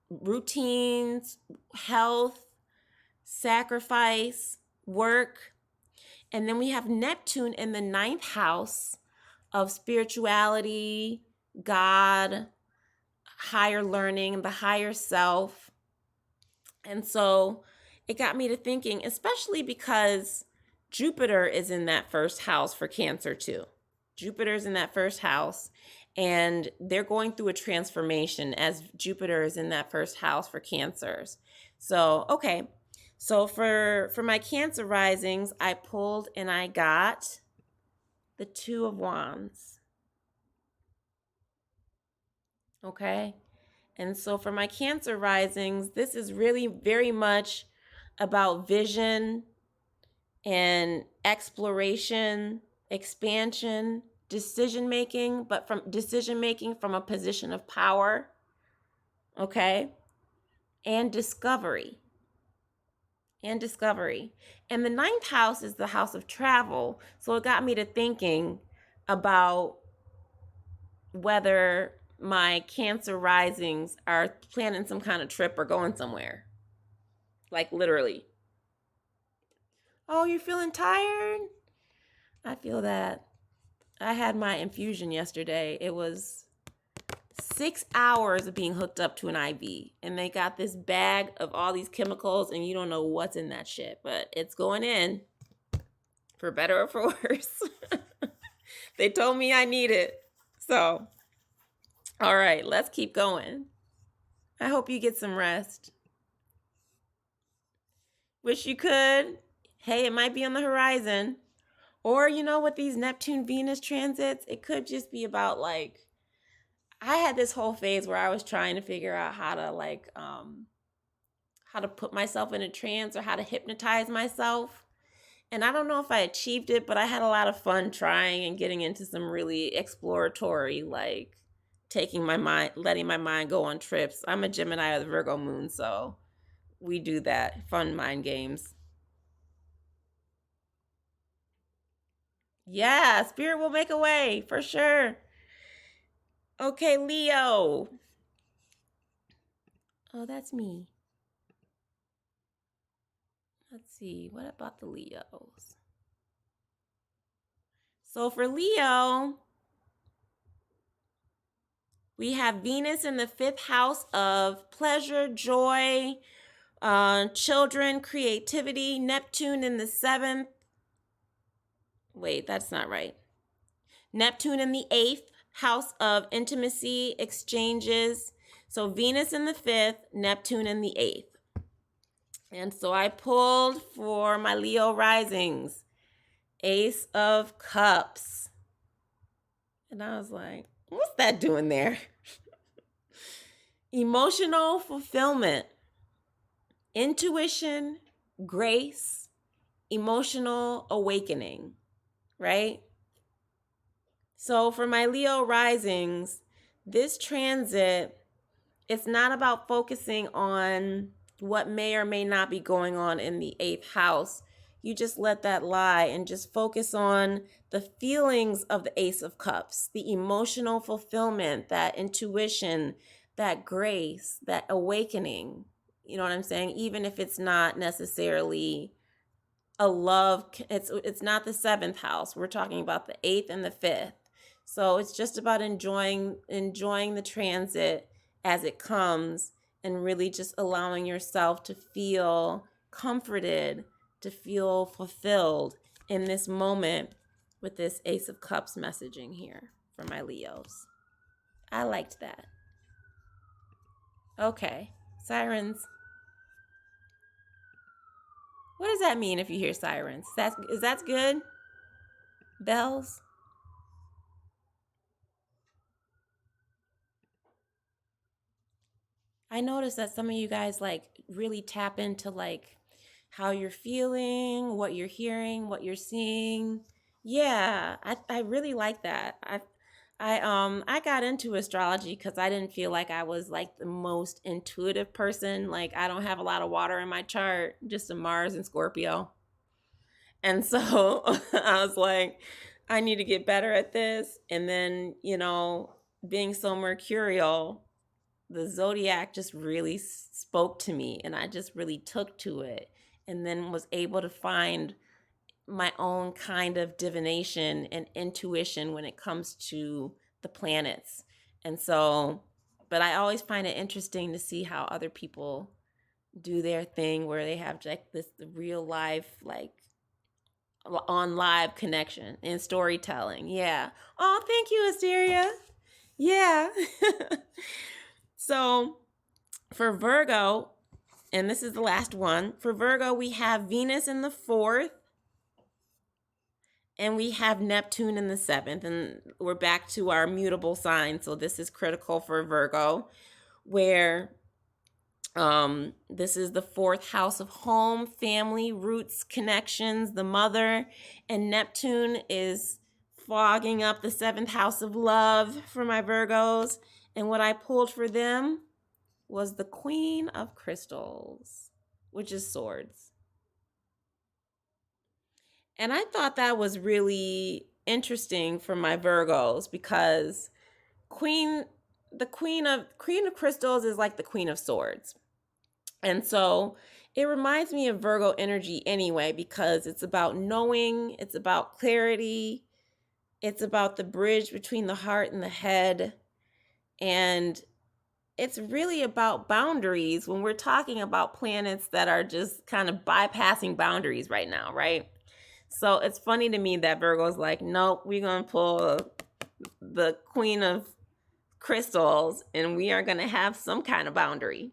routines, health, sacrifice, work. And then we have Neptune in the 9th house of spirituality, God, higher learning, the higher self. And so it got me to thinking, especially because Jupiter is in that 1st house for Cancer too. Jupiter's in that 1st house, and they're going through a transformation as Jupiter is in that 1st house for Cancers. So, okay. So for my Cancer risings, I pulled and I got the 2 of Wands. Okay. And so for my Cancer risings, this is really very much about vision and exploration, expansion, decision making, but from decision making from a position of power. Okay. And discovery. And discovery. And the 9th house is the house of travel. So it got me to thinking about whether my Cancer risings are planning some kind of trip or going somewhere. Like literally. Oh, you're feeling tired? I feel that. I had my infusion yesterday. It was 6 hours of being hooked up to an IV. And they got this bag of all these chemicals, and you don't know what's in that shit. But it's going in, for better or for worse. They told me I need it. So, all right, let's keep going. I hope you get some rest. Wish you could. Hey, it might be on the horizon. Or, you know, with these Neptune Venus transits, it could just be about like, I had this whole phase where I was trying to figure out how to put myself in a trance or how to hypnotize myself. And I don't know if I achieved it, but I had a lot of fun trying and getting into some really exploratory, like taking my mind, letting my mind go on trips. I'm a Gemini of the Virgo moon, so we do that. Fun mind games. Yeah, spirit will make a way for sure. Okay, Leo. Oh, that's me. Let's see, what about the Leos? So for Leo, we have Venus in the 5th house of pleasure, joy, children, creativity. Neptune in the 7th. Wait, that's not right. Neptune in the 8th house of intimacy, exchanges. So Venus in the 5th, Neptune in the 8th. And so I pulled for my Leo risings, Ace of Cups. And I was like, what's that doing there? Emotional fulfillment, intuition, grace, emotional awakening, right? So for my Leo risings, this transit, it's not about focusing on what may or may not be going on in the 8th house. You just let that lie and just focus on the feelings of the Ace of Cups, the emotional fulfillment, that intuition, that grace, that awakening. You know what I'm saying? Even if it's not necessarily a love, it's not the 7th house. We're talking about the 8th and the 5th. So it's just about enjoying the transit as it comes and really just allowing yourself to feel comforted, to feel fulfilled in this moment with this Ace of Cups messaging here for my Leos. I liked that. Okay, sirens. What does that mean if you hear sirens? Is that good? Bells? I noticed that some of you guys like really tap into like how you're feeling, what you're hearing, what you're seeing. Yeah, I really like that. I got into astrology because I didn't feel like I was like the most intuitive person. Like I don't have a lot of water in my chart, just a Mars and Scorpio. And so I was like, I need to get better at this. And then, being so mercurial, the zodiac just really spoke to me and I just really took to it and then was able to find my own kind of divination and intuition when it comes to the planets. And so, but I always find it interesting to see how other people do their thing where they have like this real life, like on live connection and storytelling. Yeah. Oh, thank you, Asteria. Yeah. So for Virgo, and this is the last one, for Virgo, we have Venus in the 4th and we have Neptune in the 7th. And we're back to our mutable sign. So this is critical for Virgo, where this is the 4th house of home, family, roots, connections, the mother, and Neptune is fogging up the 7th house of love for my Virgos. And what I pulled for them was the Queen of Crystals, which is swords. And I thought that was really interesting for my Virgos because Queen of Crystals is like the Queen of Swords. And so it reminds me of Virgo energy anyway, because it's about knowing, it's about clarity, it's about the bridge between the heart and the head. And it's really about boundaries when we're talking about planets that are just kind of bypassing boundaries right now, right? So it's funny to me that Virgo's like, nope, we're going to pull the Queen of Crystals and we are going to have some kind of boundary.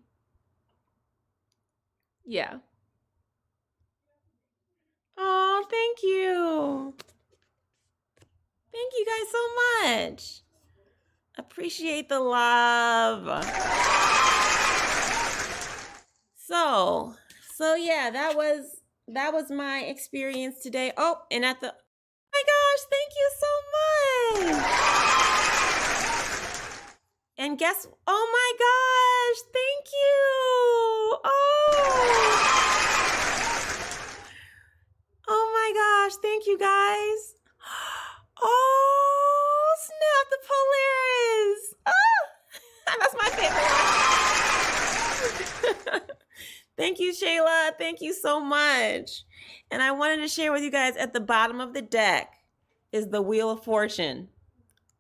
Yeah. Oh, thank you. Thank you guys so much. Appreciate the love. So yeah, that was my experience today. Oh, and oh my gosh, thank you so much. And oh my gosh, thank you. Oh my gosh, thank you guys. Oh, snap, the Polaris. Oh, that's my favorite one. Thank you, Shayla. Thank you so much. And I wanted to share with you guys at the bottom of the deck is the Wheel of Fortune.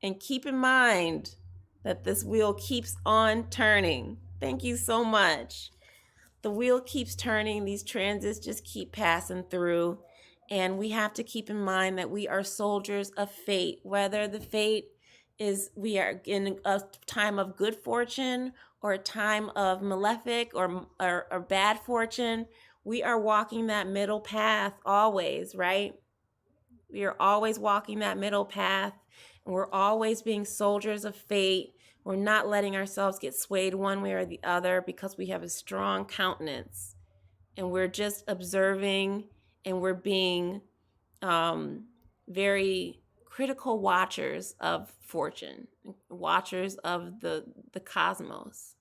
And keep in mind that this wheel keeps on turning. Thank you so much. The wheel keeps turning. These transits just keep passing through. And we have to keep in mind that we are soldiers of fate, whether the fate is we are in a time of good fortune or a time of malefic or bad fortune. We are walking that middle path always, right? We are always walking that middle path, and we're always being soldiers of fate. We're not letting ourselves get swayed one way or the other because we have a strong countenance, and we're just observing, and we're being very critical watchers of fortune, watchers of the cosmos.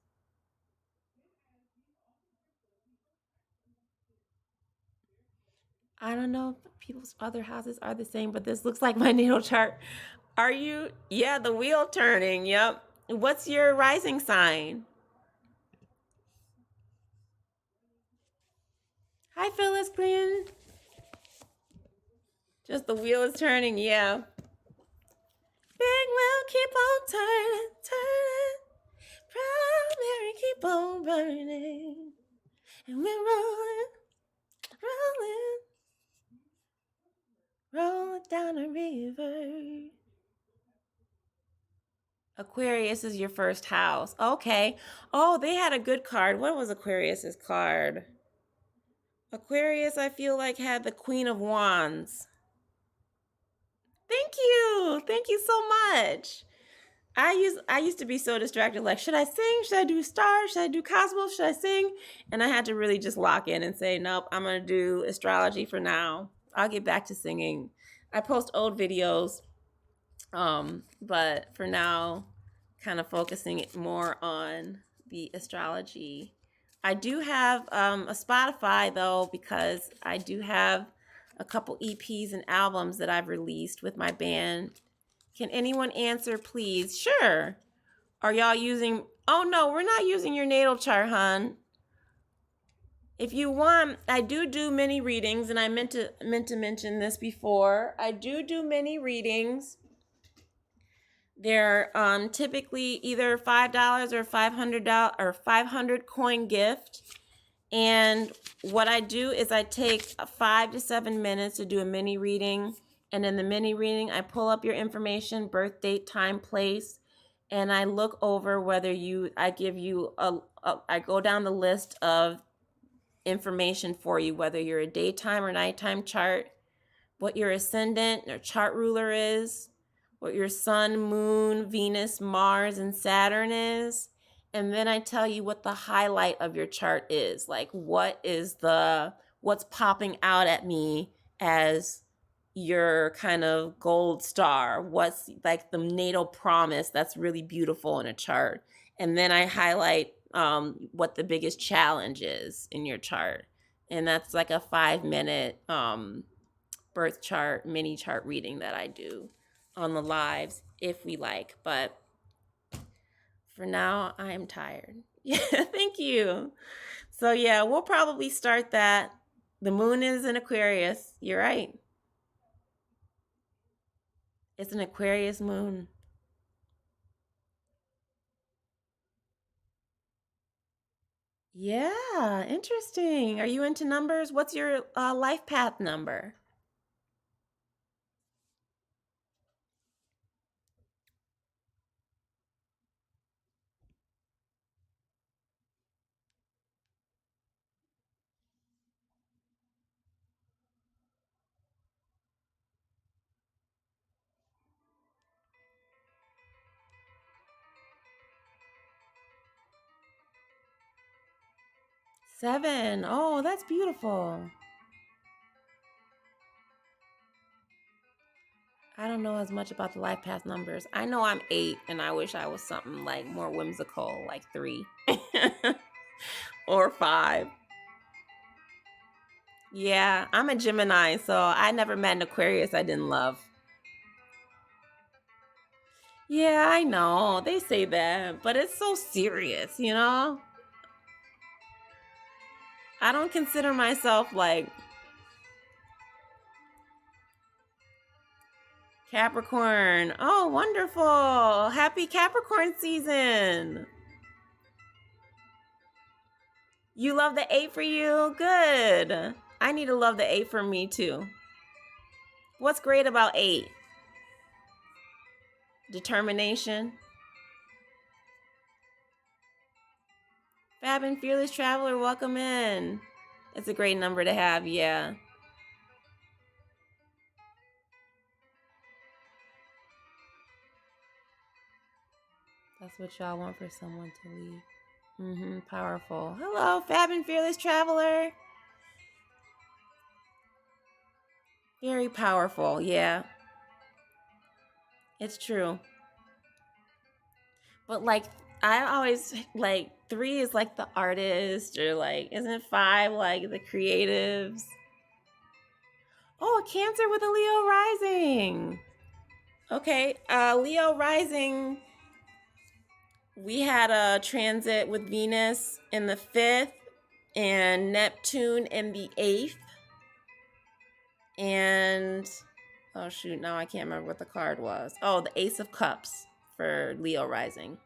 I don't know if people's other houses are the same, but this looks like my natal chart. Are you? Yeah, the wheel turning. Yep. What's your rising sign? Hi, Phyllis Quinn. Just the wheel is turning. Yeah. Big wheel keep on turning, turning. Primary keep on burning. And we're rolling, rolling, rolling down a river. Aquarius is your first house. Okay. Oh, they had a good card. What was Aquarius's card? Aquarius, I feel like, had the Queen of Wands. Thank you. Thank you so much. I used to be so distracted, like, should I sing? Should I do stars? Should I do cosmos? Should I sing? And I had to really just lock in and say, nope, I'm gonna do astrology for now. I'll get back to singing. I post old videos, but for now, kind of focusing it more on the astrology. I do have a Spotify though, because I do have a couple EPs and albums that I've released with my band. Can anyone answer, please? Sure. Are y'all using? Oh no, we're not using your natal chart, hon. If you want, I do mini readings, and I meant to mention this before. I do mini readings. They're typically either $5 or $500 or 500 coin gift. And what I do is I take 5 to 7 minutes to do a mini reading. And in the mini reading, I pull up your information, birth date, time, place, and I look over whether I give you I go down the list of information for you, whether you're a daytime or nighttime chart, what your ascendant or chart ruler is, what your sun, moon, Venus, Mars, and Saturn is. And then I tell you what the highlight of your chart is. Like, what's popping out at me as your kind of gold star? What's like the natal promise that's really beautiful in a chart? And then I highlight what the biggest challenge is in your chart. And that's like a 5-minute birth chart, mini chart reading that I do on the lives if we like. But for now, I am tired. Yeah, thank you. So yeah, we'll probably start that. The moon is in Aquarius. You're right. It's an Aquarius moon. Yeah, interesting. Are you into numbers? What's your life path number? 7. Oh, that's beautiful. I don't know as much about the life path numbers. I know I'm 8, and I wish I was something like more whimsical, like 3 or 5. Yeah, I'm a Gemini, so I never met an Aquarius I didn't love. Yeah, I know. They say that, but it's so serious, you know? I don't consider myself like Capricorn. Oh, wonderful. Happy Capricorn season. You love the 8 for you? Good. I need to love the 8 for me too. What's great about 8? Determination. Fab and Fearless Traveler, welcome in. It's a great number to have, yeah. That's what y'all want for someone to leave. Powerful. Hello, Fab and Fearless Traveler. Very powerful, yeah. It's true. But like, I always like 3 is like the artist, or like, isn't 5 like the creatives? Oh, a Cancer with a Leo rising. Okay, Leo rising. We had a transit with Venus in the 5th and Neptune in the 8th. And oh shoot, now I can't remember what the card was. Oh, the Ace of Cups for Leo rising.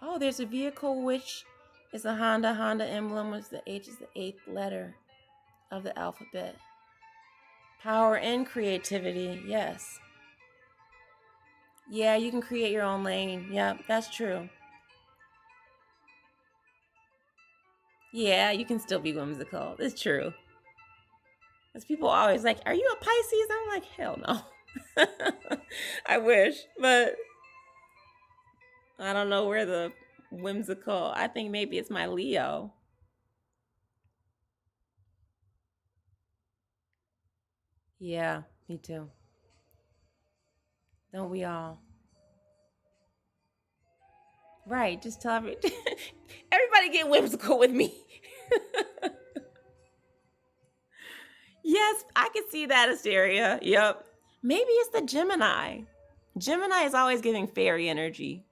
Oh, there's a vehicle which is a Honda emblem, which the H is the 8th letter of the alphabet. Power and creativity, yes. Yeah, you can create your own lane. Yep, that's true. Yeah, you can still be whimsical. It's true. Because people always like, are you a Pisces? I'm like, hell no. I wish, but I don't know where the whimsical. I think maybe it's my Leo. Yeah, me too. Don't we all? Right, just tell everybody get whimsical with me. Yes, I could see that, Asteria. Yep. Maybe it's the Gemini. Gemini is always giving fairy energy.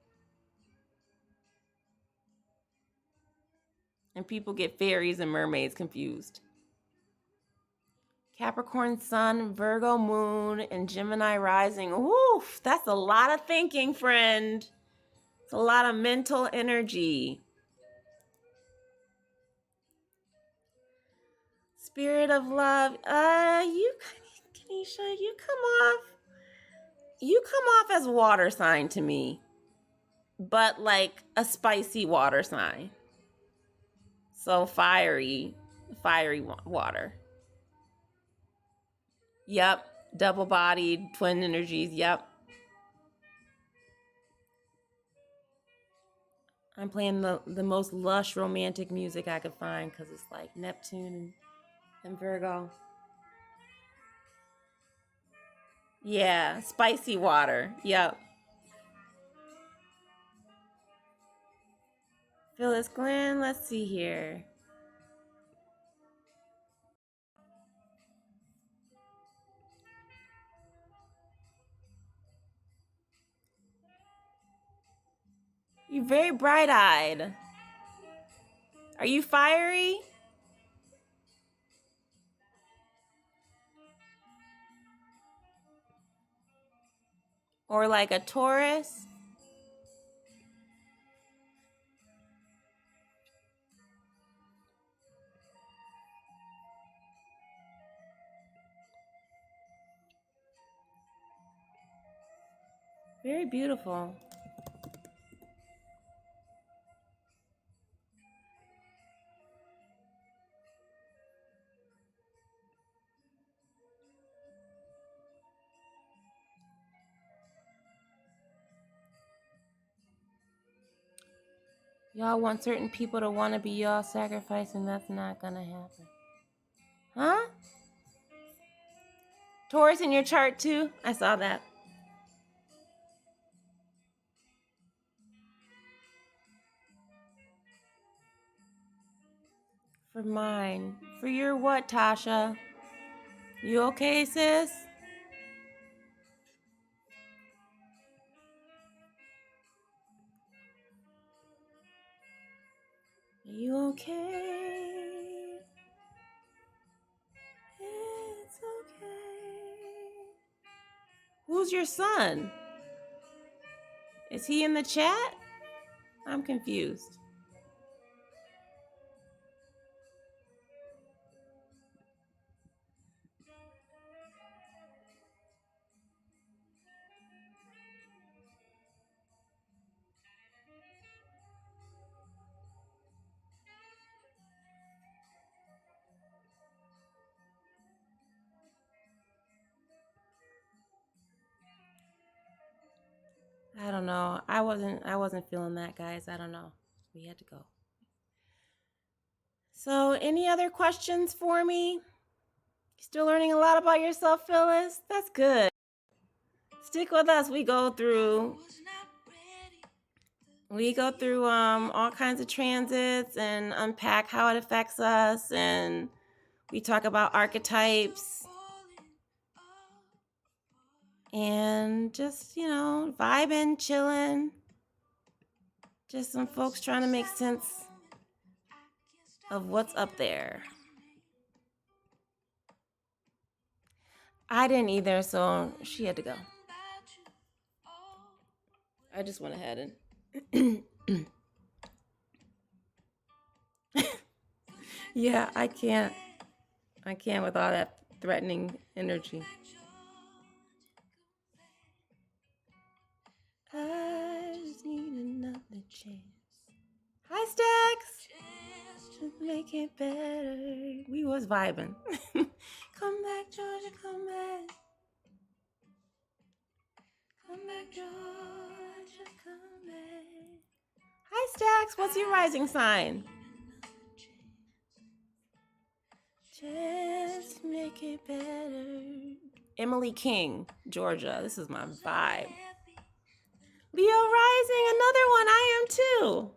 And people get fairies and mermaids confused. Capricorn sun, Virgo moon, and Gemini rising. Oof, that's a lot of thinking, friend. It's a lot of mental energy. Spirit of love. You, Kanisha, you come off as water sign to me, but like a spicy water sign. So fiery water. Yep. Double bodied, twin energies. Yep. I'm playing the most lush romantic music I could find because it's like Neptune and Virgo. Yeah, spicy water. Yep. Phyllis Glenn, let's see here. You're very bright-eyed. Are you fiery? Or like a Taurus? Very beautiful. Y'all want certain people to want to be y'all sacrifice, and that's not gonna happen. Huh? Taurus in your chart too? I saw that. For mine. For your what, Tasha? You okay, sis? okay. It's okay. Who's your son? Is he in the chat? I'm confused. I don't know. I wasn't feeling that, guys. I don't know. We had to go. So, any other questions for me? Still learning a lot about yourself, Phyllis? That's good. Stick with us. We go through all kinds of transits and unpack how it affects us, and we talk about archetypes and just, vibing, chilling. Just some folks trying to make sense of what's up there. I didn't either, so she had to go. I just went ahead and yeah, I can't with all that threatening energy. I just need another chance. Hi, Stacks. To make it better. We was vibing. Come back, Georgia, come back. Come back, Georgia, come back. Hi, Stacks. What's your rising sign? Just make it better. Emily King, Georgia. This is my vibe. Leo rising, another one. I am too.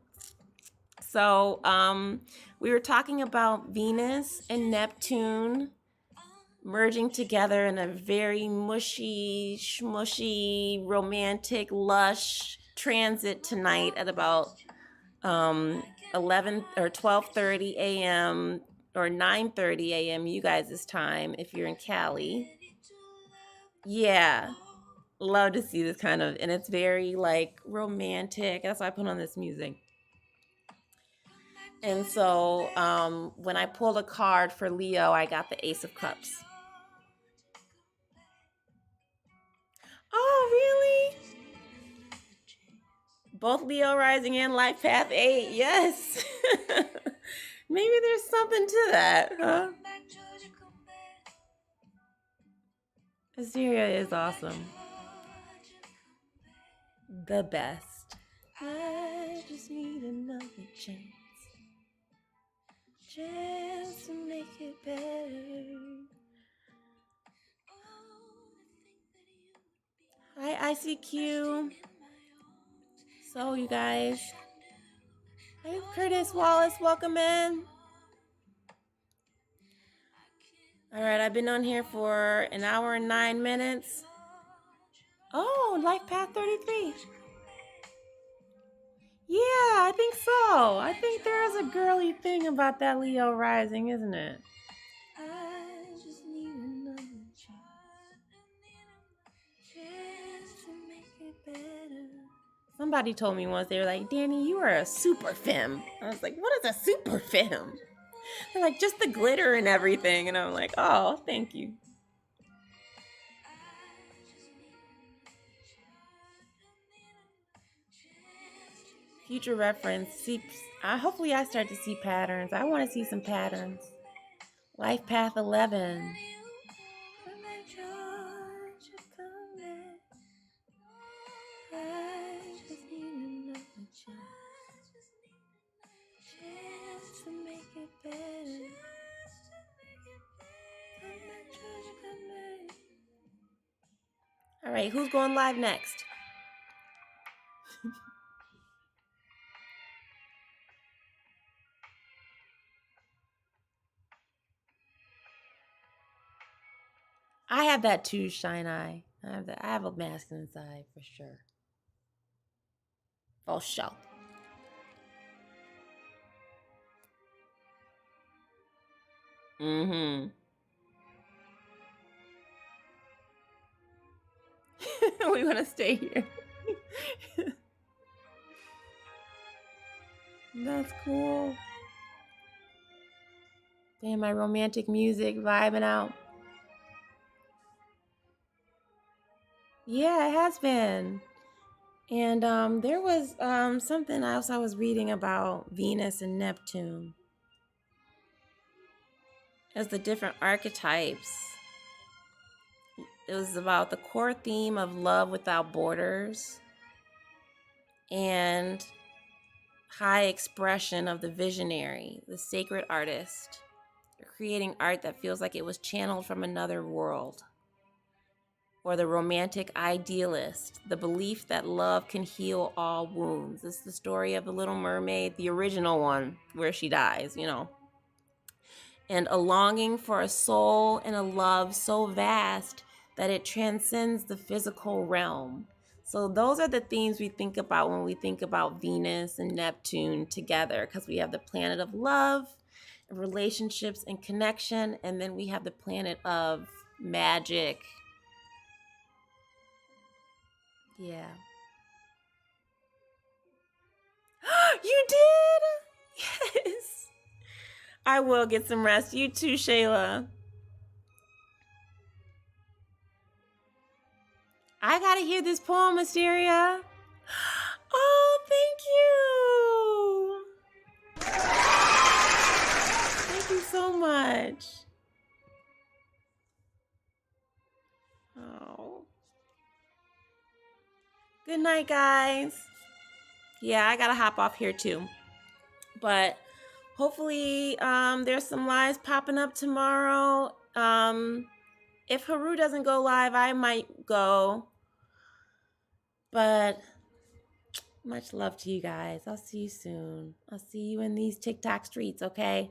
So, we were talking about Venus and Neptune merging together in a very mushy, schmushy, romantic, lush transit tonight at about 11 or 12:30 a.m. or 9:30 a.m. you guys' time if you're in Cali. Yeah, love to see this kind of, and it's very like romantic. That's why I put on this music. And so when I pulled a card for Leo, I got the Ace of Cups. Oh, really? Both Leo rising and Life Path 8. Yes. Maybe there's something to that, huh? Assyria is awesome. The best. I just need another chance. Chance to make it better. Hi, ICQ. So, you guys. Hi, Curtis Wallace. Welcome in. All right, I've been on here for an hour and 9 minutes. Oh, Life Path 33. Yeah, I think so. I think there is a girly thing about that Leo rising, isn't it? I just need another chance to make it better. Somebody told me once, they were like, Dani, you are a super femme. I was like, what is a super femme? They're like, just the glitter and everything. And I'm like, oh, thank you. Future reference. Hopefully I start to see patterns. I want to see some patterns. Life Path 11. All right, who's going live next? I have that too, Shine Eye. I have a masculine side for sure. For sure. Mm-hmm. We want to stay here. That's cool. Damn, my romantic music vibing out. Yeah, it has been. And there was something else I was reading about Venus and Neptune as the different archetypes. It was about the core theme of love without borders and high expression of the visionary, the sacred artist, creating art that feels like it was channeled from another world. Or the romantic idealist, the belief that love can heal all wounds. This is the story of the Little Mermaid, the original one, where she dies, you know. And a longing for a soul and a love so vast that it transcends the physical realm. So those are the themes we think about when we think about Venus and Neptune together, because we have the planet of love, relationships and connection, and then we have the planet of magic. Yeah. You did? Yes. I will get some rest. You too, Shayla. I gotta hear this poem, Asteria. Oh, thank you. Thank you so much. Oh. Good night, guys. Yeah, I gotta hop off here too. But hopefully there's some lives popping up tomorrow. If Haru doesn't go live, I might go. But much love to you guys. I'll see you soon. I'll see you in these TikTok streets, okay?